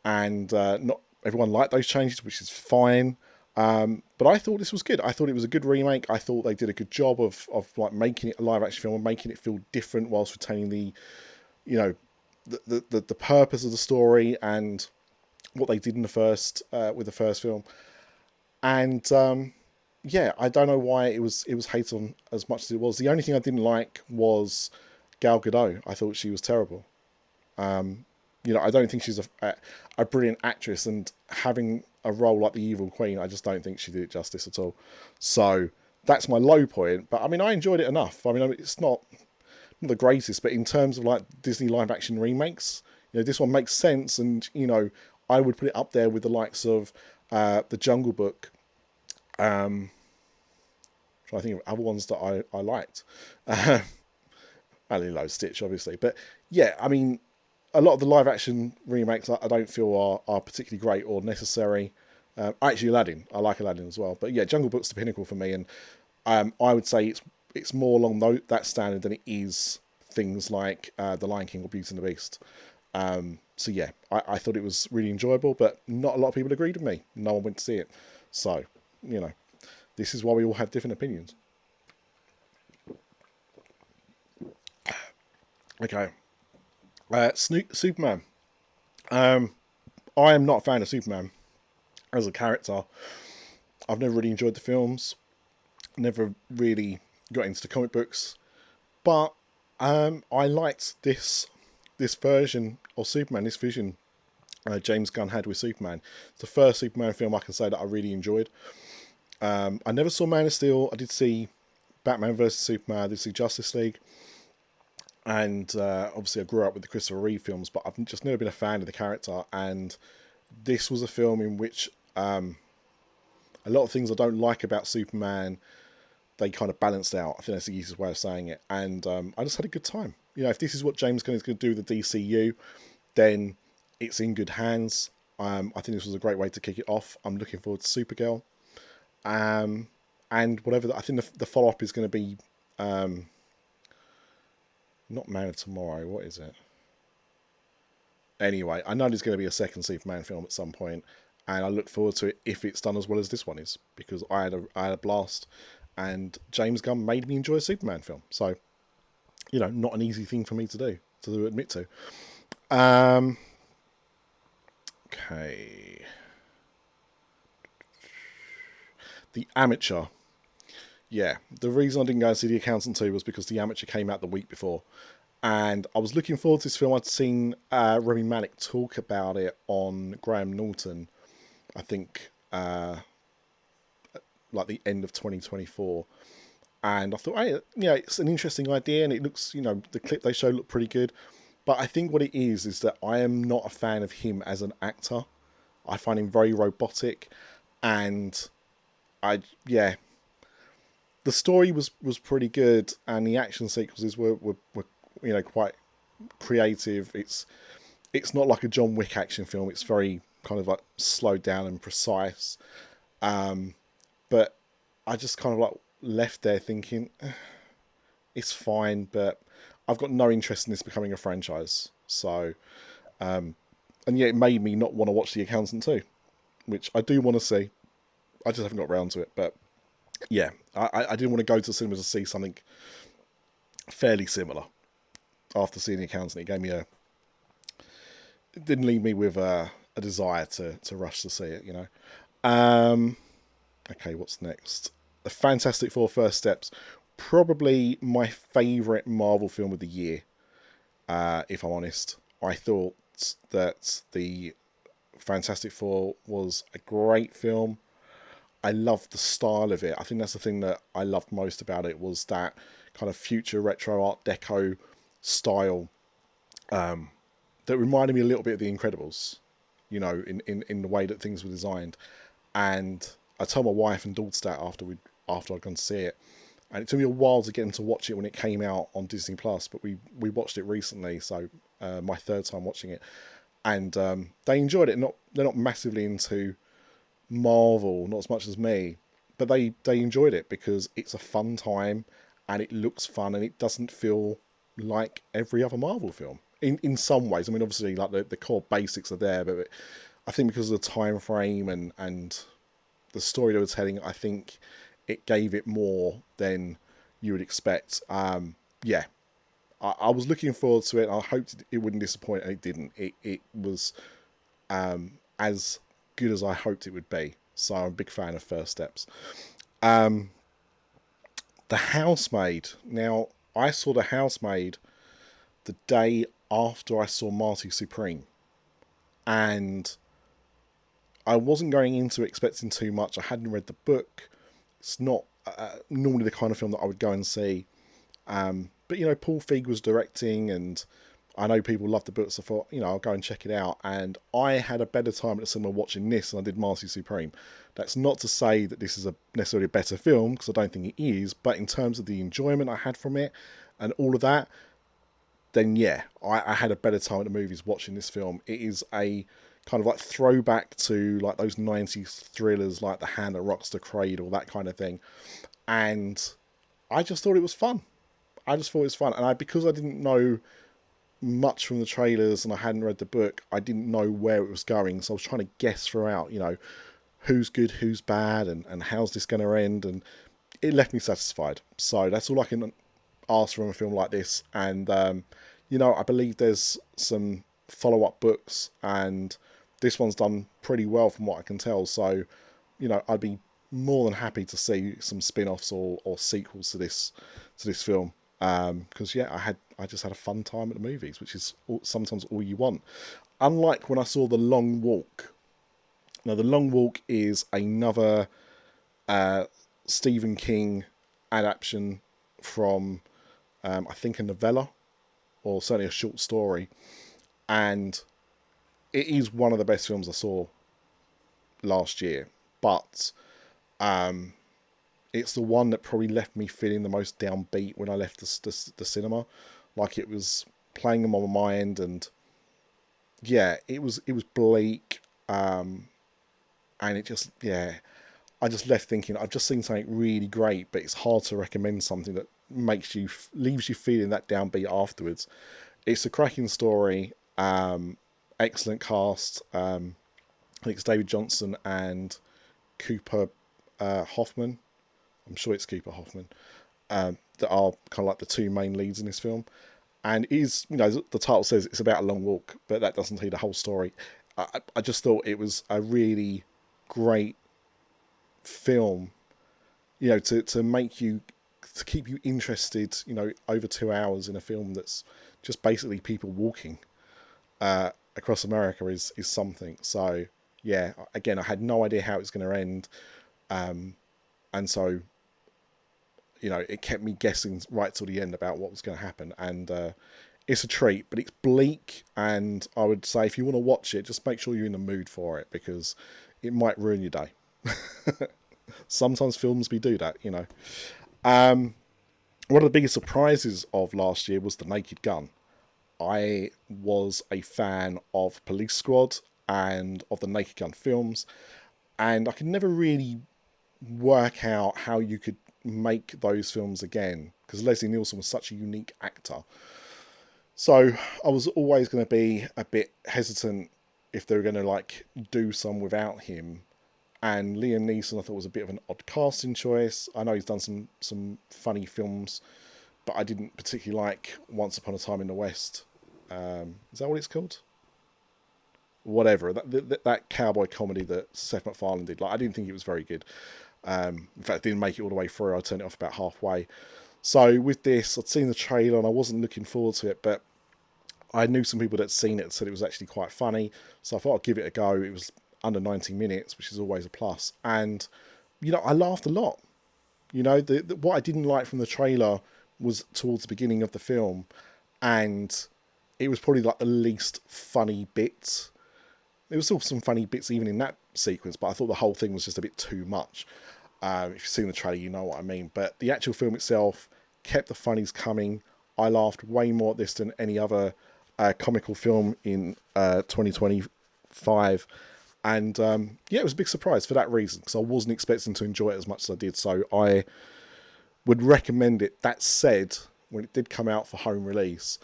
and not everyone liked those changes, which is fine. But I thought this was good. I thought it was a good remake. I thought they did a good job of like making it a live action film and making it feel different whilst retaining the purpose of the story and what they did in the first with the first film. And yeah, I don't know why it was hated on as much as it was. The only thing I didn't like was Gal Gadot. I thought she was terrible. I don't think she's a brilliant actress, and having a role like the Evil Queen, I just don't think she did it justice at all. So that's my low point. But I mean, I enjoyed it enough. I mean, it's not the greatest, but in terms of like Disney live action remakes, this one makes sense, and I would put it up there with the likes of the Jungle Book. Trying to think of other ones that I liked. Lilo Stitch, obviously, but yeah, I mean, a lot of the live action remakes I don't feel are particularly great or necessary. Actually, Aladdin, I like Aladdin as well, but yeah, Jungle Book's the pinnacle for me, and I would say it's more along that standard than it is things like The Lion King or Beauty and the Beast. So yeah, I thought it was really enjoyable, but not a lot of people agreed with me. No one went to see it, so this is why we all have different opinions. Okay, Superman. I am not a fan of Superman as a character. I've never really enjoyed the films, never really got into the comic books, but I liked this version of Superman, this vision James Gunn had with Superman. It's the first Superman film I can say that I really enjoyed. I never saw Man of Steel. I did see Batman vs Superman. I did see Justice League, and obviously I grew up with the Christopher Reeve films, but I've just never been a fan of the character. And this was a film in which a lot of things I don't like about Superman, they kind of balanced out. I think that's the easiest way of saying it. And I just had a good time. You know, if this is what James Gunn is going to do with the DCU, then it's in good hands. I think this was a great way to kick it off. I'm looking forward to Supergirl. And whatever, I think the follow-up is going to be not Man of Tomorrow. What is it? Anyway, I know there's going to be a second Superman film at some point, and I look forward to it if it's done as well as this one is, because I had a blast, and James Gunn made me enjoy a Superman film. So, you know, not an easy thing for me to admit to. Okay. The Amateur. Yeah, the reason I didn't go and see The Accountant 2 was because The Amateur came out the week before. And I was looking forward to this film. I'd seen Rami Malek talk about it on Graham Norton, I think, like the end of 2024. And I thought, hey, yeah, it's an interesting idea, and it looks, you know, the clip they show looked pretty good. But I think what it is that I am not a fan of him as an actor. I find him very robotic, and yeah, the story was pretty good, and the action sequences were you know, quite creative. It's not like a John Wick action film. It's very kind of like slowed down and precise. But I just kind of like left there thinking, it's fine, but I've got no interest in this becoming a franchise. So, and yeah, it made me not want to watch The Accountant 2, which I do want to see. I just haven't got around to it. But yeah, I didn't want to go to cinemas to see something fairly similar after seeing The Accountant. It gave me it didn't leave me with a desire to rush to see it, you know. Okay, what's next? The Fantastic Four First Steps. Probably my favourite Marvel film of the year, if I'm honest. I thought that the Fantastic Four was a great film. I loved the style of it. I think that's the thing that I loved most about it, was that kind of future retro art deco style that reminded me a little bit of The Incredibles, you know, in the way that things were designed. And I told my wife and daughter that after I'd gone to see it, and it took me a while to get them to watch it when it came out on Disney Plus, but we watched it recently, so my third time watching it, and they enjoyed it. They're not massively into Marvel, not as much as me, but they enjoyed it because it's a fun time and it looks fun and it doesn't feel like every other Marvel film in some ways. I mean, obviously, like the core basics are there, but I think because of the time frame and the story they were telling, I think it gave it more than you would expect. Yeah, I was looking forward to it. I hoped it wouldn't disappoint, and it didn't. It was as good as I hoped it would be. So I'm a big fan of First Steps. The Housemaid. Now, I saw The Housemaid the day after I saw Marty Supreme, and I wasn't going into expecting too much. I hadn't read the book. It's not normally the kind of film that I would go and see. But, you know, Paul Feig was directing, and I know people love the book, so I thought, you know, I'll go and check it out. And I had a better time at the cinema watching this than I did Marcy Supreme. That's not to say that this is necessarily a better film, because I don't think it is, but in terms of the enjoyment I had from it and all of that, then yeah, I had a better time at the movies watching this film. It is a kind of like throwback to like those 90s thrillers like The Hand That Rocks the Cradle, that kind of thing. And I just thought it was fun. And because I didn't know much from the trailers and I hadn't read the book, I didn't know where it was going. So I was trying to guess throughout, you know, who's good, who's bad, and how's this going to end. And it left me satisfied. So that's all I can ask from a film like this. And, you know, I believe there's some follow-up books, and this one's done pretty well from what I can tell. So, I'd be more than happy to see some spin-offs or sequels to this film. Because yeah, I just had a fun time at the movies, which is sometimes all you want. Unlike when I saw The Long Walk. Now, The Long Walk is another Stephen King adaptation from, I think, a novella or certainly a short story, and it is one of the best films I saw last year. But it's the one that probably left me feeling the most downbeat when I left the cinema. Like, it was playing in my mind, and yeah, it was bleak, and it just, yeah, I just left thinking I've just seen something really great, but it's hard to recommend something that leaves you feeling that downbeat afterwards. It's a cracking story, excellent cast. I think it's David Johnson and Cooper Hoffman. I'm sure it's Cooper Hoffman, that are kind of like the two main leads in this film. And it is, the title says it's about a long walk, but that doesn't tell you the whole story. I just thought it was a really great film, to make you, to keep you interested, over 2 hours in a film that's just basically people walking across America is something. So yeah, again, I had no idea how it was going to end, and so it kept me guessing right till the end about what was going to happen. And it's a treat, but it's bleak, and I would say if you want to watch it, just make sure you're in the mood for it, because it might ruin your day. Sometimes films we do that. One of the biggest surprises of last year was The Naked Gun. I was a fan of Police Squad and of the Naked Gun films, and I could never really work out how you could make those films again, because Leslie Nielsen was such a unique actor. So I was always going to be a bit hesitant if they were going to do some without him. And Liam Neeson, I thought, was a bit of an odd casting choice. I know he's done some funny films, but I didn't particularly like Once Upon a Time in the West. Is that what it's called? Whatever, that cowboy comedy that Seth MacFarlane did. I didn't think it was very good. In fact, I didn't make it all the way through. I turned it off about halfway. So with this, I'd seen the trailer and I wasn't looking forward to it, but I knew some people that had seen it and said it was actually quite funny. So I thought I'd give it a go. It was under 90 minutes, which is always a plus. And, I laughed a lot. What I didn't like from the trailer was towards the beginning of the film, and it was probably the least funny bit. There was still some funny bits even in that sequence, but I thought the whole thing was just a bit too much. If you've seen the trailer, you know what I mean. But the actual film itself kept the funnies coming. I laughed way more at this than any other comical film in 2025. And yeah, it was a big surprise for that reason, because I wasn't expecting to enjoy it as much as I did. So I would recommend it. That said, when it did come out for home release,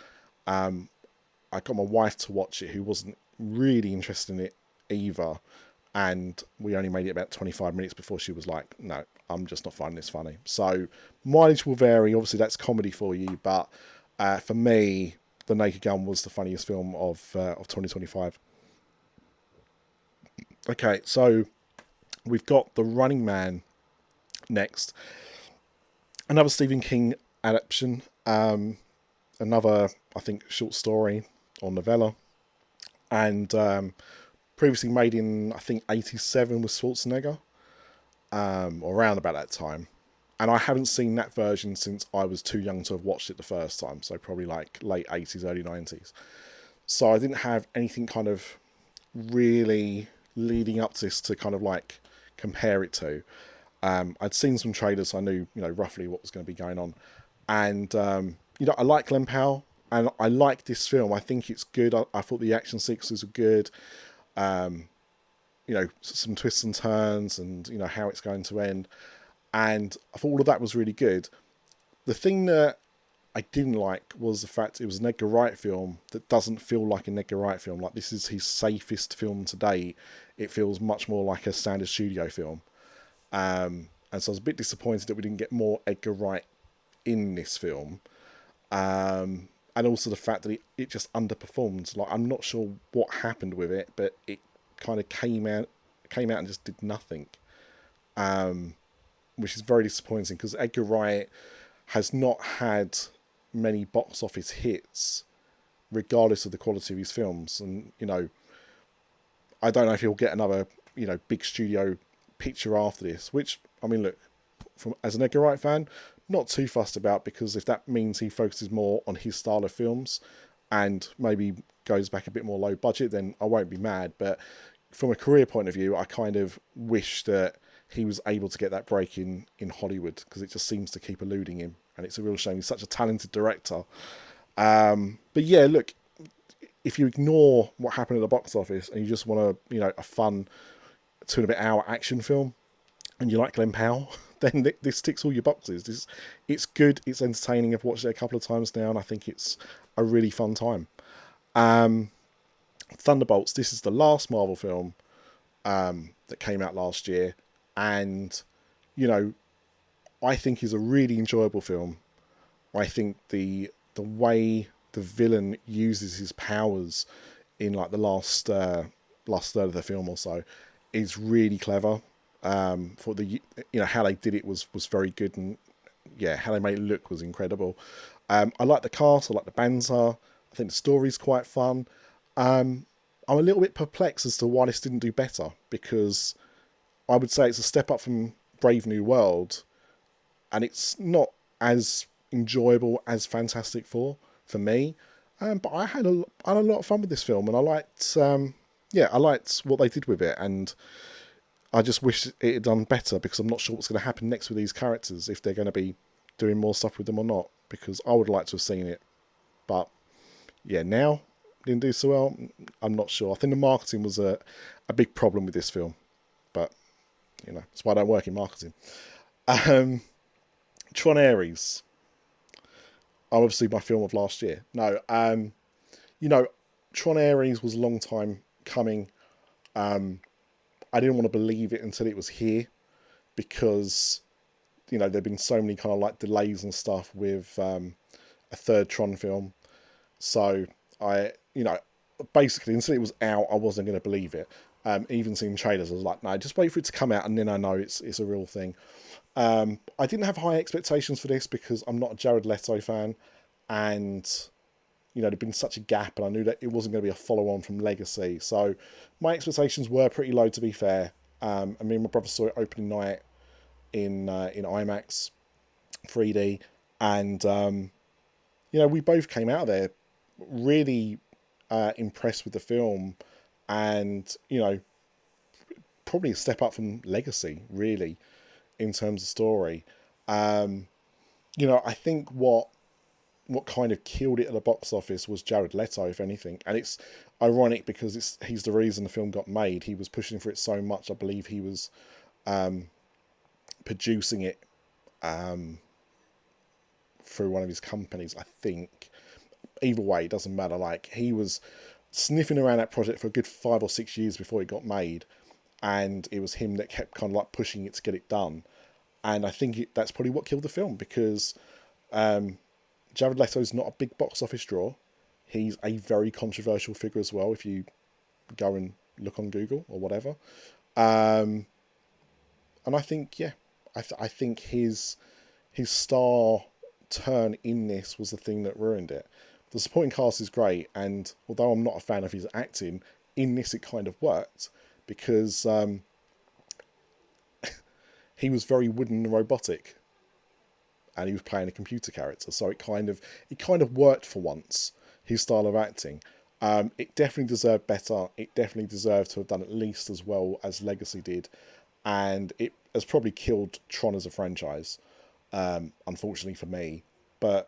I got my wife to watch it, who wasn't really interested in it either. And we only made it about 25 minutes before she was like, no, I'm just not finding this funny. So mileage will vary. Obviously, that's comedy for you. But for me, The Naked Gun was the funniest film of 2025. Okay, so we've got The Running Man next. Another Stephen King adaptation. Another, I think, short story or novella. And previously made in, I think, 87 with Schwarzenegger, or around about that time. And I haven't seen that version since I was too young to have watched it the first time, so probably late 80s, early 90s. So I didn't have anything kind of really leading up to this to kind of compare it to. I'd seen some trailers, so I knew, roughly what was going to be going on. And, I like Glen Powell, and I like this film. I think it's good. I thought the action sequences were good. Some twists and turns, and, how it's going to end. And I thought all of that was really good. The thing that I didn't like was the fact it was an Edgar Wright film that doesn't feel like an Edgar Wright film. Like, this is his safest film to date. It feels much more like a standard studio film. And so I was a bit disappointed that we didn't get more Edgar Wright in this film. And also the fact that it just underperformed. I'm not sure what happened with it, but it kind of came out and just did nothing, which is very disappointing because Edgar Wright has not had many box office hits, regardless of the quality of his films. And I don't know if he'll get another big studio picture after this. Which, I mean, look, as an Edgar Wright fan, not too fussed about, because if that means he focuses more on his style of films and maybe goes back a bit more low budget, then I won't be mad. But from a career point of view, I kind of wish that he was able to get that break in Hollywood, because it just seems to keep eluding him, and it's a real shame. He's such a talented director. But yeah, look, if you ignore what happened at the box office and you just want a fun 2.5 hour action film, and you like Glenn Powell, then this ticks all your boxes. It's good, it's entertaining. I've watched it a couple of times now, and I think it's a really fun time. Thunderbolts, this is the last Marvel film that came out last year, and I think is a really enjoyable film. I think the way the villain uses his powers in like the last third of the film or so is really clever. For the how they did it was very good, and yeah, how they made it look was incredible. I like the cast, I like the banter. I think the story's quite fun. I'm a little bit perplexed as to why this didn't do better, because I would say it's a step up from Brave New World, and it's not as enjoyable as Fantastic Four for me. But I had a lot of fun with this film, and I liked what they did with it, and I just wish it had done better, because I'm not sure what's going to happen next with these characters, if they're going to be doing more stuff with them or not, because I would like to have seen it. But yeah, now didn't do so well. I'm not sure. I think the marketing was a big problem with this film, but that's why I don't work in marketing. Tron Ares, obviously my film of last year. No, Tron Ares was a long time coming. I didn't want to believe it until it was here, because there've been so many kind of like delays and stuff with a third Tron film. So I basically, until it was out, I wasn't going to believe it. Even seeing trailers, I was like, no, just wait for it to come out, and then I know it's a real thing. I didn't have high expectations for this, because I'm not a Jared Leto fan, and there'd been such a gap, and I knew that it wasn't going to be a follow-on from Legacy. So my expectations were pretty low, to be fair. And me and my brother saw it opening night in IMAX 3D, and we both came out of there really impressed with the film, and probably a step up from Legacy, really, in terms of story. I think what kind of killed it at the box office was Jared Leto, if anything. And it's ironic, because he's the reason the film got made. He was pushing for it so much. I believe he was producing it through one of his companies, I think. Either way, it doesn't matter. Like, he was sniffing around that project for a good 5 or 6 years before it got made, and it was him that kept kind of like pushing it to get it done. And I think that's probably what killed the film, because Jared Leto's not a big box office draw. He's a very controversial figure as well, if you go and look on Google or whatever. And I think, I think his star turn in this was the thing that ruined it. The supporting cast is great, and although I'm not a fan of his acting, in this it kind of worked, because he was very wooden and robotic, and he was playing a computer character, so it kind of worked for once, his style of acting. It definitely deserved better. It definitely deserved to have done at least as well as Legacy did, and it has probably killed Tron as a franchise, unfortunately for me. But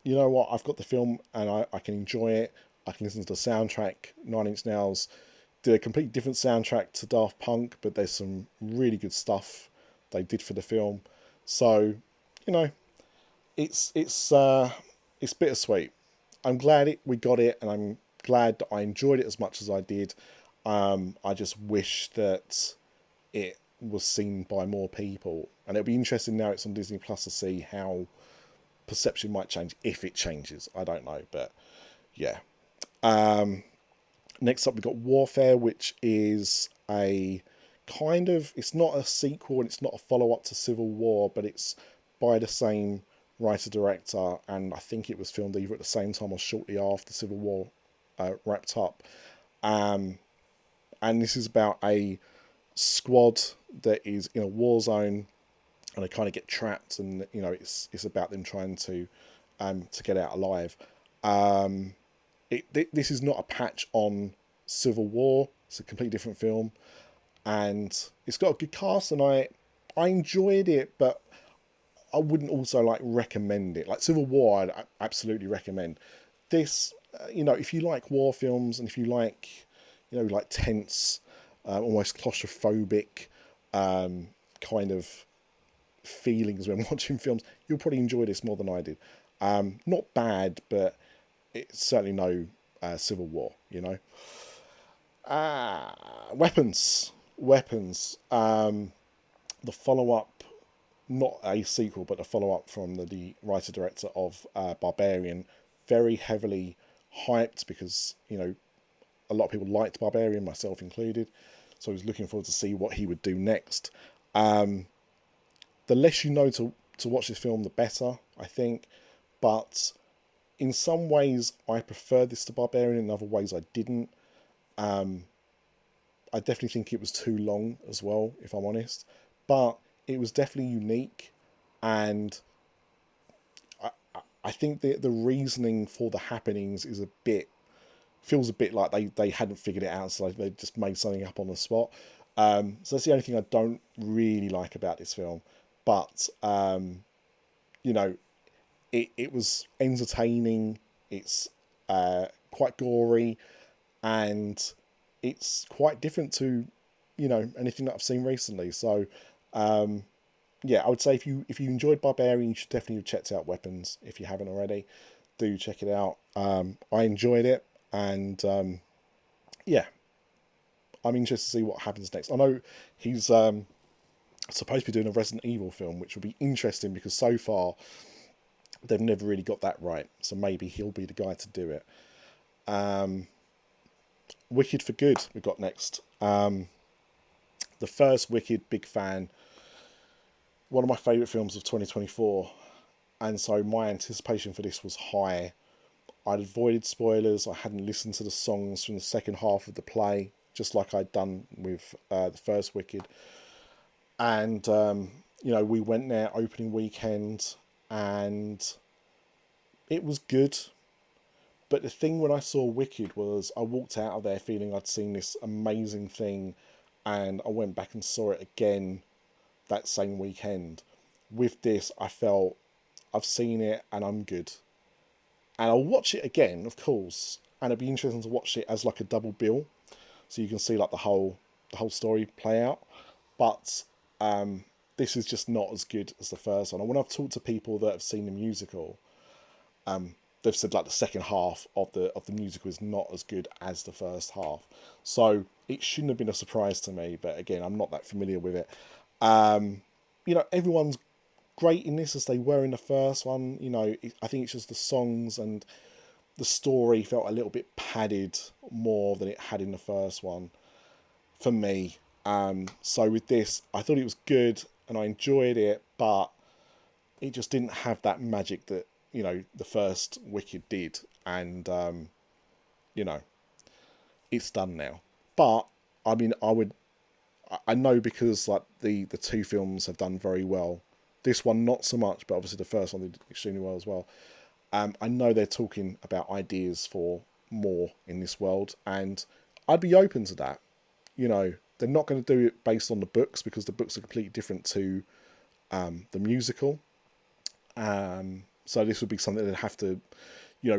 you know what? I've got the film, and I can enjoy it. I can listen to the soundtrack. 9 Inch Nails did a completely different soundtrack to Daft Punk, but there's some really good stuff they did for the film. So, it's bittersweet. I'm glad we got it, and I'm glad that I enjoyed it as much as I did. I just wish that it was seen by more people, and it'll be interesting now it's on Disney Plus to see how perception might change, if it changes. I don't know, but yeah. Next up, we've got Warfare, which is a kind of, it's not a sequel and it's not a follow-up to Civil War, but it's by the same writer-director, and I think it was filmed either at the same time or shortly after Civil War wrapped up. And this is about a squad that is in a war zone, and they kind of get trapped, and it's about them trying to get out alive. This is not a patch on Civil War. It's a completely different film, and it's got a good cast, and I enjoyed it, but I wouldn't also like recommend it. Like Civil War, I'd absolutely recommend. This, if you like war films and if you like, like tense, almost claustrophobic kind of feelings when watching films, you'll probably enjoy this more than I did. Not bad, but it's certainly no Civil War, Weapons. The follow-up, not a sequel, but a follow-up from the writer-director of Barbarian. Very heavily hyped because, a lot of people liked Barbarian, myself included. So I was looking forward to see what he would do next. The less you know to watch this film, the better, I think. But in some ways, I prefer this to Barbarian. In other ways, I didn't. I definitely think it was too long as well, if I'm honest. But it was definitely unique. And I think the reasoning for the happenings is feels a bit like they hadn't figured it out, so they just made something up on the spot. So that's the only thing I don't really like about this film. But, it was entertaining. It's quite gory, and it's quite different to, anything that I've seen recently. So, I would say if you enjoyed Barbarian, you should definitely have checked out Weapons. If you haven't already, do check it out. I enjoyed it, and I'm interested to see what happens next. I know he's supposed to be doing a Resident Evil film, which will be interesting because so far they've never really got that right. So maybe he'll be the guy to do it. Wicked for Good we've got next. The first Wicked, big fan. One of my favourite films of 2024. And so my anticipation for this was high. I'd avoided spoilers. I hadn't listened to the songs from the second half of the play, just like I'd done with the first Wicked. And, we went there opening weekend, and it was good. But the thing when I saw Wicked was I walked out of there feeling I'd seen this amazing thing, and I went back and saw it again that same weekend. With this, I felt I've seen it and I'm good. And I'll watch it again, of course, and it'd be interesting to watch it as like a double bill, so you can see like the whole story play out. But this is just not as good as the first one. And when I've talked to people that have seen the musical, they've said like the second half of the musical is not as good as the first half. So it shouldn't have been a surprise to me. But again, I'm not that familiar with it. Everyone's great in this as they were in the first one. I think it's just the songs and the story felt a little bit padded more than it had in the first one for me. So with this, I thought it was good and I enjoyed it, but it just didn't have that magic that, the first Wicked did. And, it's done now. But, I mean, I know because like the two films have done very well. This one not so much, but obviously the first one did extremely well as well. I know they're talking about ideas for more in this world, and I'd be open to that. They're not going to do it based on the books because the books are completely different to the musical. So this would be something they'd have to,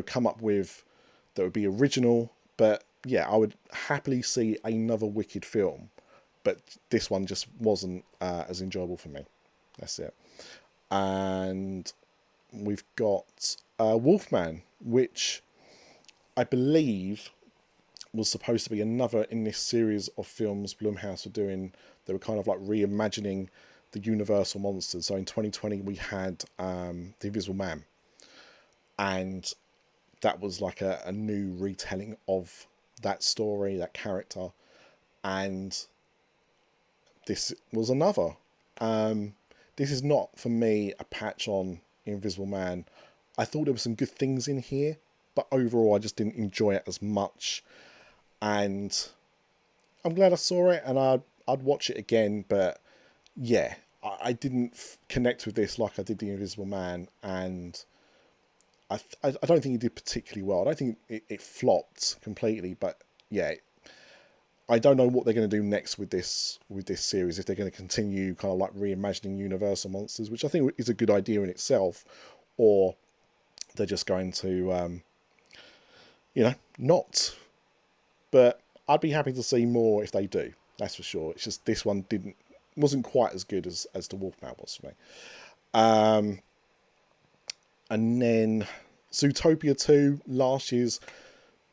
come up with that would be original. But yeah, I would happily see another Wicked film, but this one just wasn't as enjoyable for me. That's it. And we've got Wolfman, which I believe was supposed to be another in this series of films Blumhouse were doing. They were kind of like reimagining the Universal monsters. So in 2020 we had The Invisible Man, and that was like a new retelling of that story, that character, and this was another. Um, this is not for me a patch on Invisible Man. I thought there were some good things in here, but overall I just didn't enjoy it as much. And I'm glad I saw it, and I'd watch it again. But yeah, I didn't connect with this like I did the Invisible Man, and I don't think he did particularly well. I don't think it flopped completely, but yeah, I don't know what they're going to do next with this series. If they're going to continue kind of like reimagining Universal monsters, which I think is a good idea in itself, or they're just going to not. But I'd be happy to see more if they do. That's for sure. It's just this one wasn't quite as good as the Wolfman was for me. And then Zootopia 2, last year's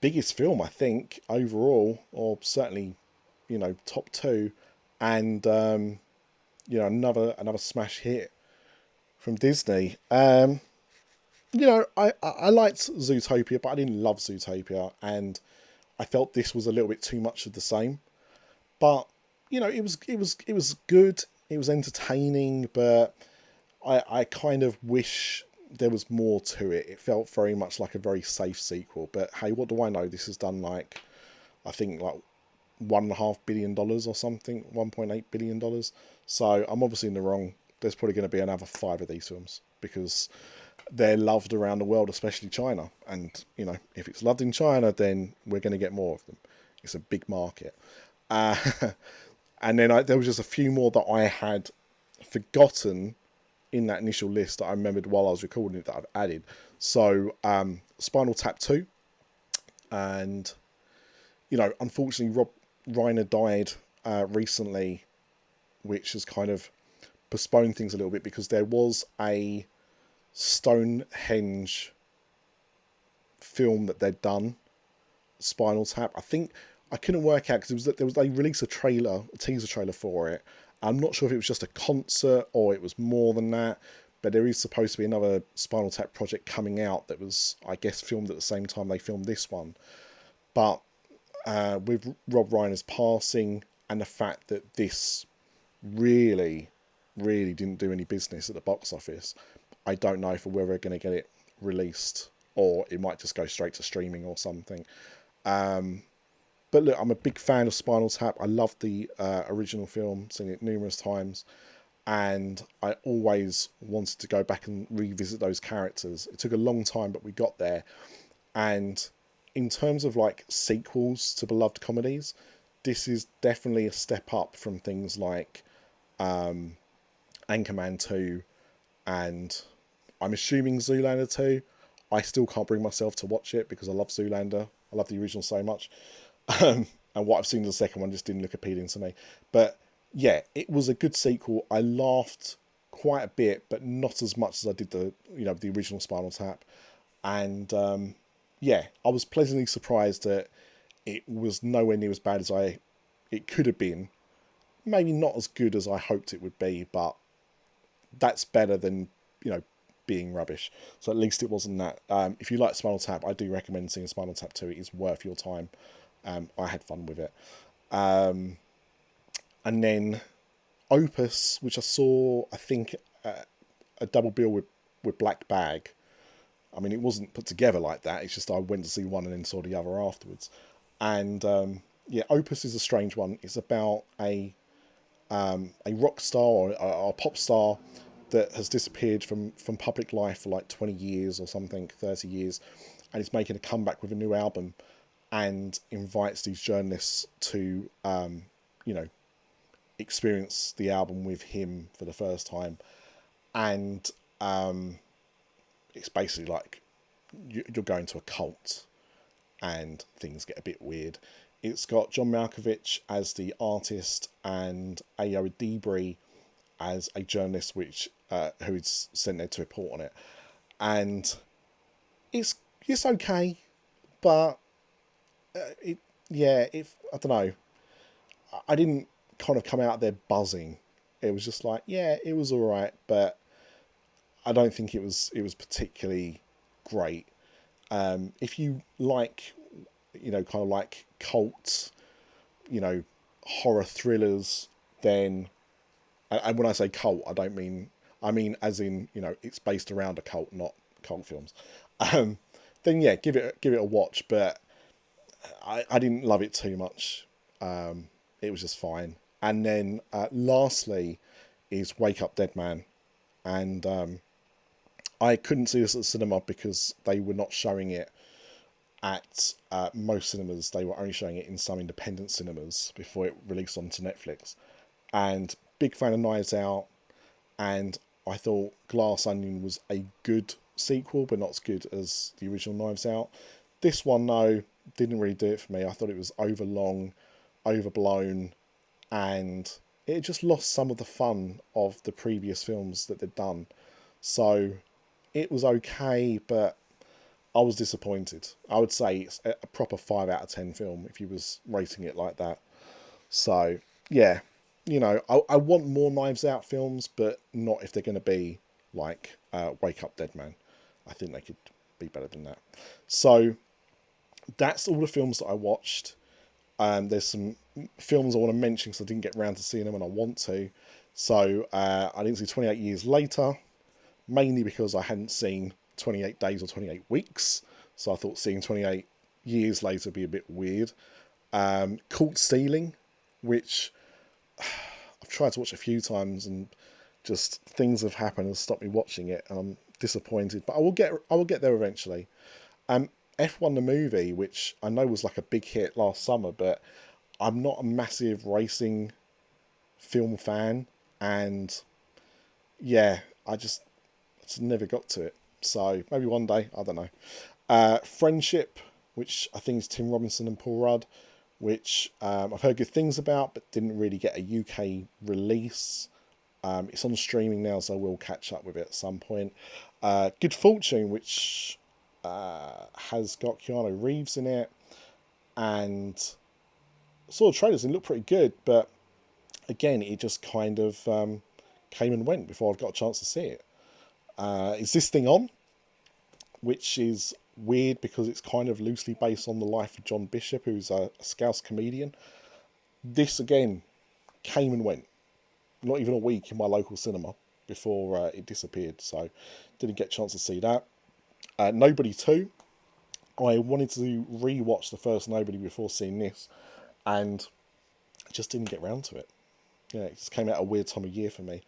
biggest film, I think, overall, or certainly, top two, and another smash hit from Disney. I liked Zootopia, but I didn't love Zootopia, and I felt this was a little bit too much of the same. But it was good. It was entertaining, but I kind of wish there was more to it. It felt very much like a very safe sequel. But hey, what do I know? This has done I think $1.5 billion or something, $1.8 billion. So I'm obviously in the wrong. There's probably going to be another 5 of these films because they're loved around the world, especially China. And if it's loved in China, then we're going to get more of them. It's a big market. Uh, and then there was just a few more that I had forgotten in that initial list that I remembered while I was recording it that I've added. So Spinal Tap 2, and unfortunately Rob Reiner died recently, which has kind of postponed things a little bit because there was a Stonehenge film that they'd done, Spinal Tap. I think I couldn't work out because they released a teaser trailer for it. I'm not sure if it was just a concert or it was more than that, but there is supposed to be another Spinal Tap project coming out that was, I guess, filmed at the same time they filmed this one. But with Rob Reiner's passing and the fact that this really, really didn't do any business at the box office, I don't know if we're ever going to get it released or it might just go straight to streaming or something. But look, I'm a big fan of Spinal Tap. I love the original film, seen it numerous times, and I always wanted to go back and revisit those characters. It took a long time, but we got there. And in terms of like sequels to beloved comedies, this is definitely a step up from things like Anchorman 2 and I'm assuming Zoolander 2. I still can't bring myself to watch it because I love Zoolander. I love the original so much. And what I've seen of the second one just didn't look appealing to me. But yeah, it was a good sequel. I laughed quite a bit, but not as much as I did the original Spinal Tap. And yeah, I was pleasantly surprised that it was nowhere near as bad as it could have been. Maybe not as good as I hoped it would be, but that's better than being rubbish. So at least it wasn't that. If you like Spinal Tap, I do recommend seeing Spinal Tap 2. It is worth your time. I had fun with it. And then Opus, which I saw, I think, a double bill with Black Bag. I mean, it wasn't put together like that. It's just I went to see one and then saw the other afterwards. And yeah, Opus is a strange one. It's about a rock star or a pop star that has disappeared from public life for like 20 years or something, 30 years, and is making a comeback with a new album and invites these journalists to, experience the album with him for the first time. And it's basically like you're going to a cult and things get a bit weird. It's got John Malkovich as the artist and Ayo Edebiri as a journalist, who is sent there to report on it. And it's okay, but I don't know. I didn't kind of come out there buzzing. It was just like, yeah, it was all right, but I don't think it was particularly great. If you like kind of like cult, horror thrillers, then, and when I say cult, I mean as in, it's based around a cult, not cult films. Um, then yeah, give it a watch. But I didn't love it too much. It was just fine. And then lastly is Wake Up Dead Man, and I couldn't see this at the cinema because they were not showing it at most cinemas. They were only showing it in some independent cinemas before it released onto Netflix. And big fan of Knives Out, and I thought Glass Onion was a good sequel, but not as good as the original Knives Out. This one, though, didn't really do it for me. I thought it was overlong, overblown, and it just lost some of the fun of the previous films that they'd done. So it was okay, but I was disappointed. I would say it's a proper 5 out of 10 film if you was rating it like that. So yeah, I want more Knives Out films, but not if they're going to be like Wake Up Dead Man. I think they could be better than that. So that's all the films that I watched. There's some films I want to mention because I didn't get around to seeing them and I want to. So I didn't see 28 Years Later, mainly because I hadn't seen 28 Days or 28 Weeks. So I thought seeing 28 Years Later would be a bit weird. Caught Stealing, which I've tried to watch a few times and just things have happened and stopped me watching it, and I'm disappointed. But I will get there eventually. F1 the movie, which I know was like a big hit last summer, but I'm not a massive racing film fan, and yeah, I just never got to it. So maybe one day, I don't know. Friendship, which I think is Tim Robinson and Paul Rudd, which I've heard good things about, but didn't really get a UK release. It's on streaming now, so we'll catch up with it at some point. Good Fortune, which has got Keanu Reeves in it, and saw the trailers and it looked pretty good, but again, it just kind of came and went before I got a chance to see it. Is This Thing On, which is weird because it's kind of loosely based on the life of John Bishop, who's a Scouse comedian. This again came and went. Not even a week in my local cinema before it disappeared, so didn't get a chance to see that. Nobody 2. I wanted to re-watch the first Nobody before seeing this, and just didn't get round to it. Yeah, it just came out a weird time of year for me.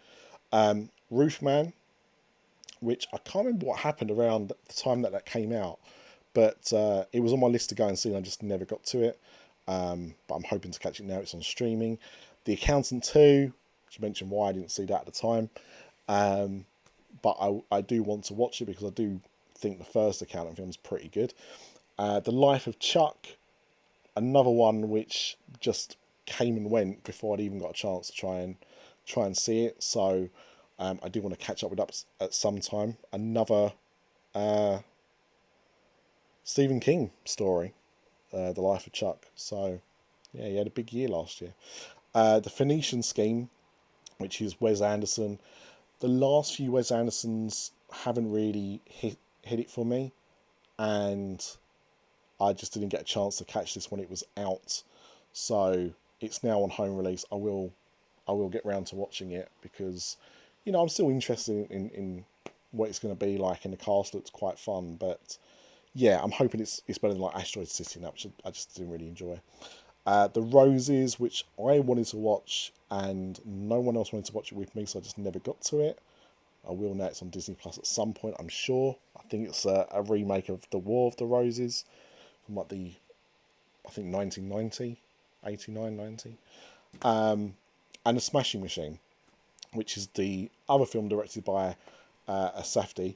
Roofman, which I can't remember what happened around the time that came out, but it was on my list to go and see, and I just never got to it. But I'm hoping to catch it now. It's on streaming. The Accountant 2, which you mentioned why I didn't see that at the time. But I do want to watch it because I do think the first Accountant film is pretty good. The Life of Chuck, another one which just came and went before I'd even got a chance to try and see it. So I do want to catch up with that at some time. Another Stephen King story, The Life of Chuck. So yeah, he had a big year last year. The Phoenician Scheme, which is Wes Anderson. The last few Wes Andersons haven't really hit it for me, and I just didn't get a chance to catch this when it was out. So it's now on home release. I will get round to watching it because, I'm still interested in what it's going to be like, and the cast looks quite fun. But yeah, I'm hoping it's better than like Asteroid City, and that which I just didn't really enjoy. The Roses, which I wanted to watch and no one else wanted to watch it with me, so I just never got to it. I will now. It's on Disney Plus at some point, I'm sure. I think it's a remake of The War of the Roses from like I think 1990, 89, 90. And The Smashing Machine, which is the other film directed by a Safdie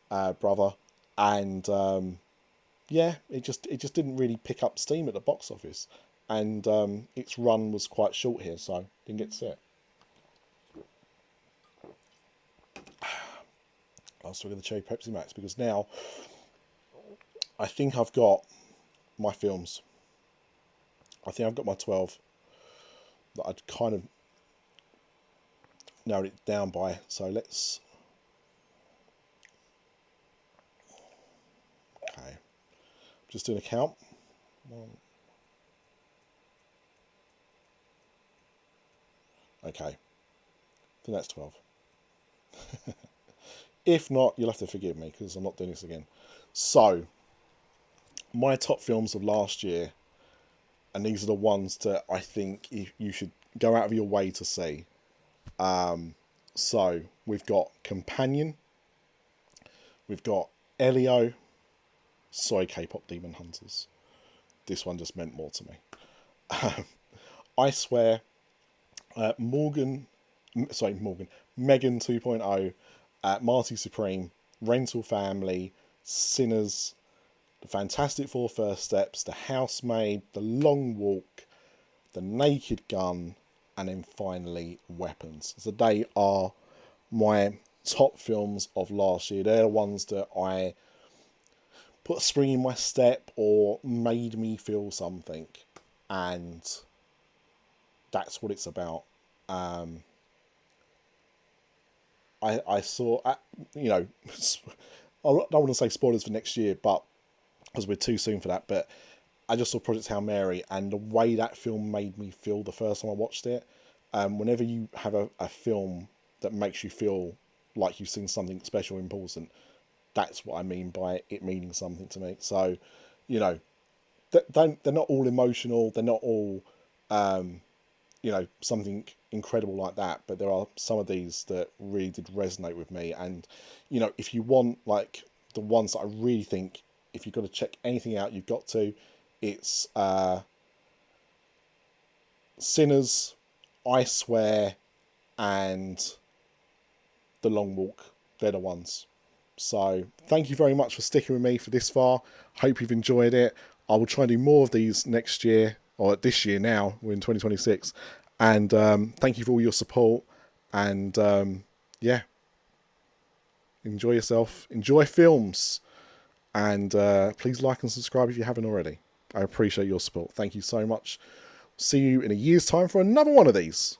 brother, and yeah, it just didn't really pick up steam at the box office, and its run was quite short here, so didn't get to see it. I'll still get the cherry Pepsi Max because now I think I've got my films. I think I've got my 12 that I'd kind of narrowed it down by. So let's. Okay. Just doing a count. Okay, I think that's 12. If not, you'll have to forgive me because I'm not doing this again. So, my top films of last year, and these are the ones that I think you should go out of your way to see. So, we've got Companion, we've got Elio, Soy K-pop Demon Hunters. This one just meant more to me. I swear, Megan 2.0, Marty Supreme, Rental Family, Sinners, The Fantastic Four First Steps, The Housemaid, The Long Walk, The Naked Gun, and then finally Weapons. So they are my top films of last year. They're the ones that I put a spring in my step or made me feel something. And that's what it's about. I saw, you know, I don't want to say spoilers for next year, but because we're too soon for that. But I just saw Project Hail Mary, and the way that film made me feel the first time I watched it. Whenever you have a film that makes you feel like you've seen something special, important, that's what I mean by it meaning something to me. So, you know, they're not all emotional. They're not all something incredible like that, but there are some of these that really did resonate with me. And if you want like the ones that I really think, if you've got to check anything out, you've got to, it's Sinners, I Swear, and The Long Walk. They're the ones. So thank you very much for sticking with me for this far. Hope you've enjoyed it. I will try and do more of these next year, or this year now. We're in 2026. And thank you for all your support. And yeah, enjoy yourself. Enjoy films. And please like and subscribe if you haven't already. I appreciate your support. Thank you so much. See you in a year's time for another one of these.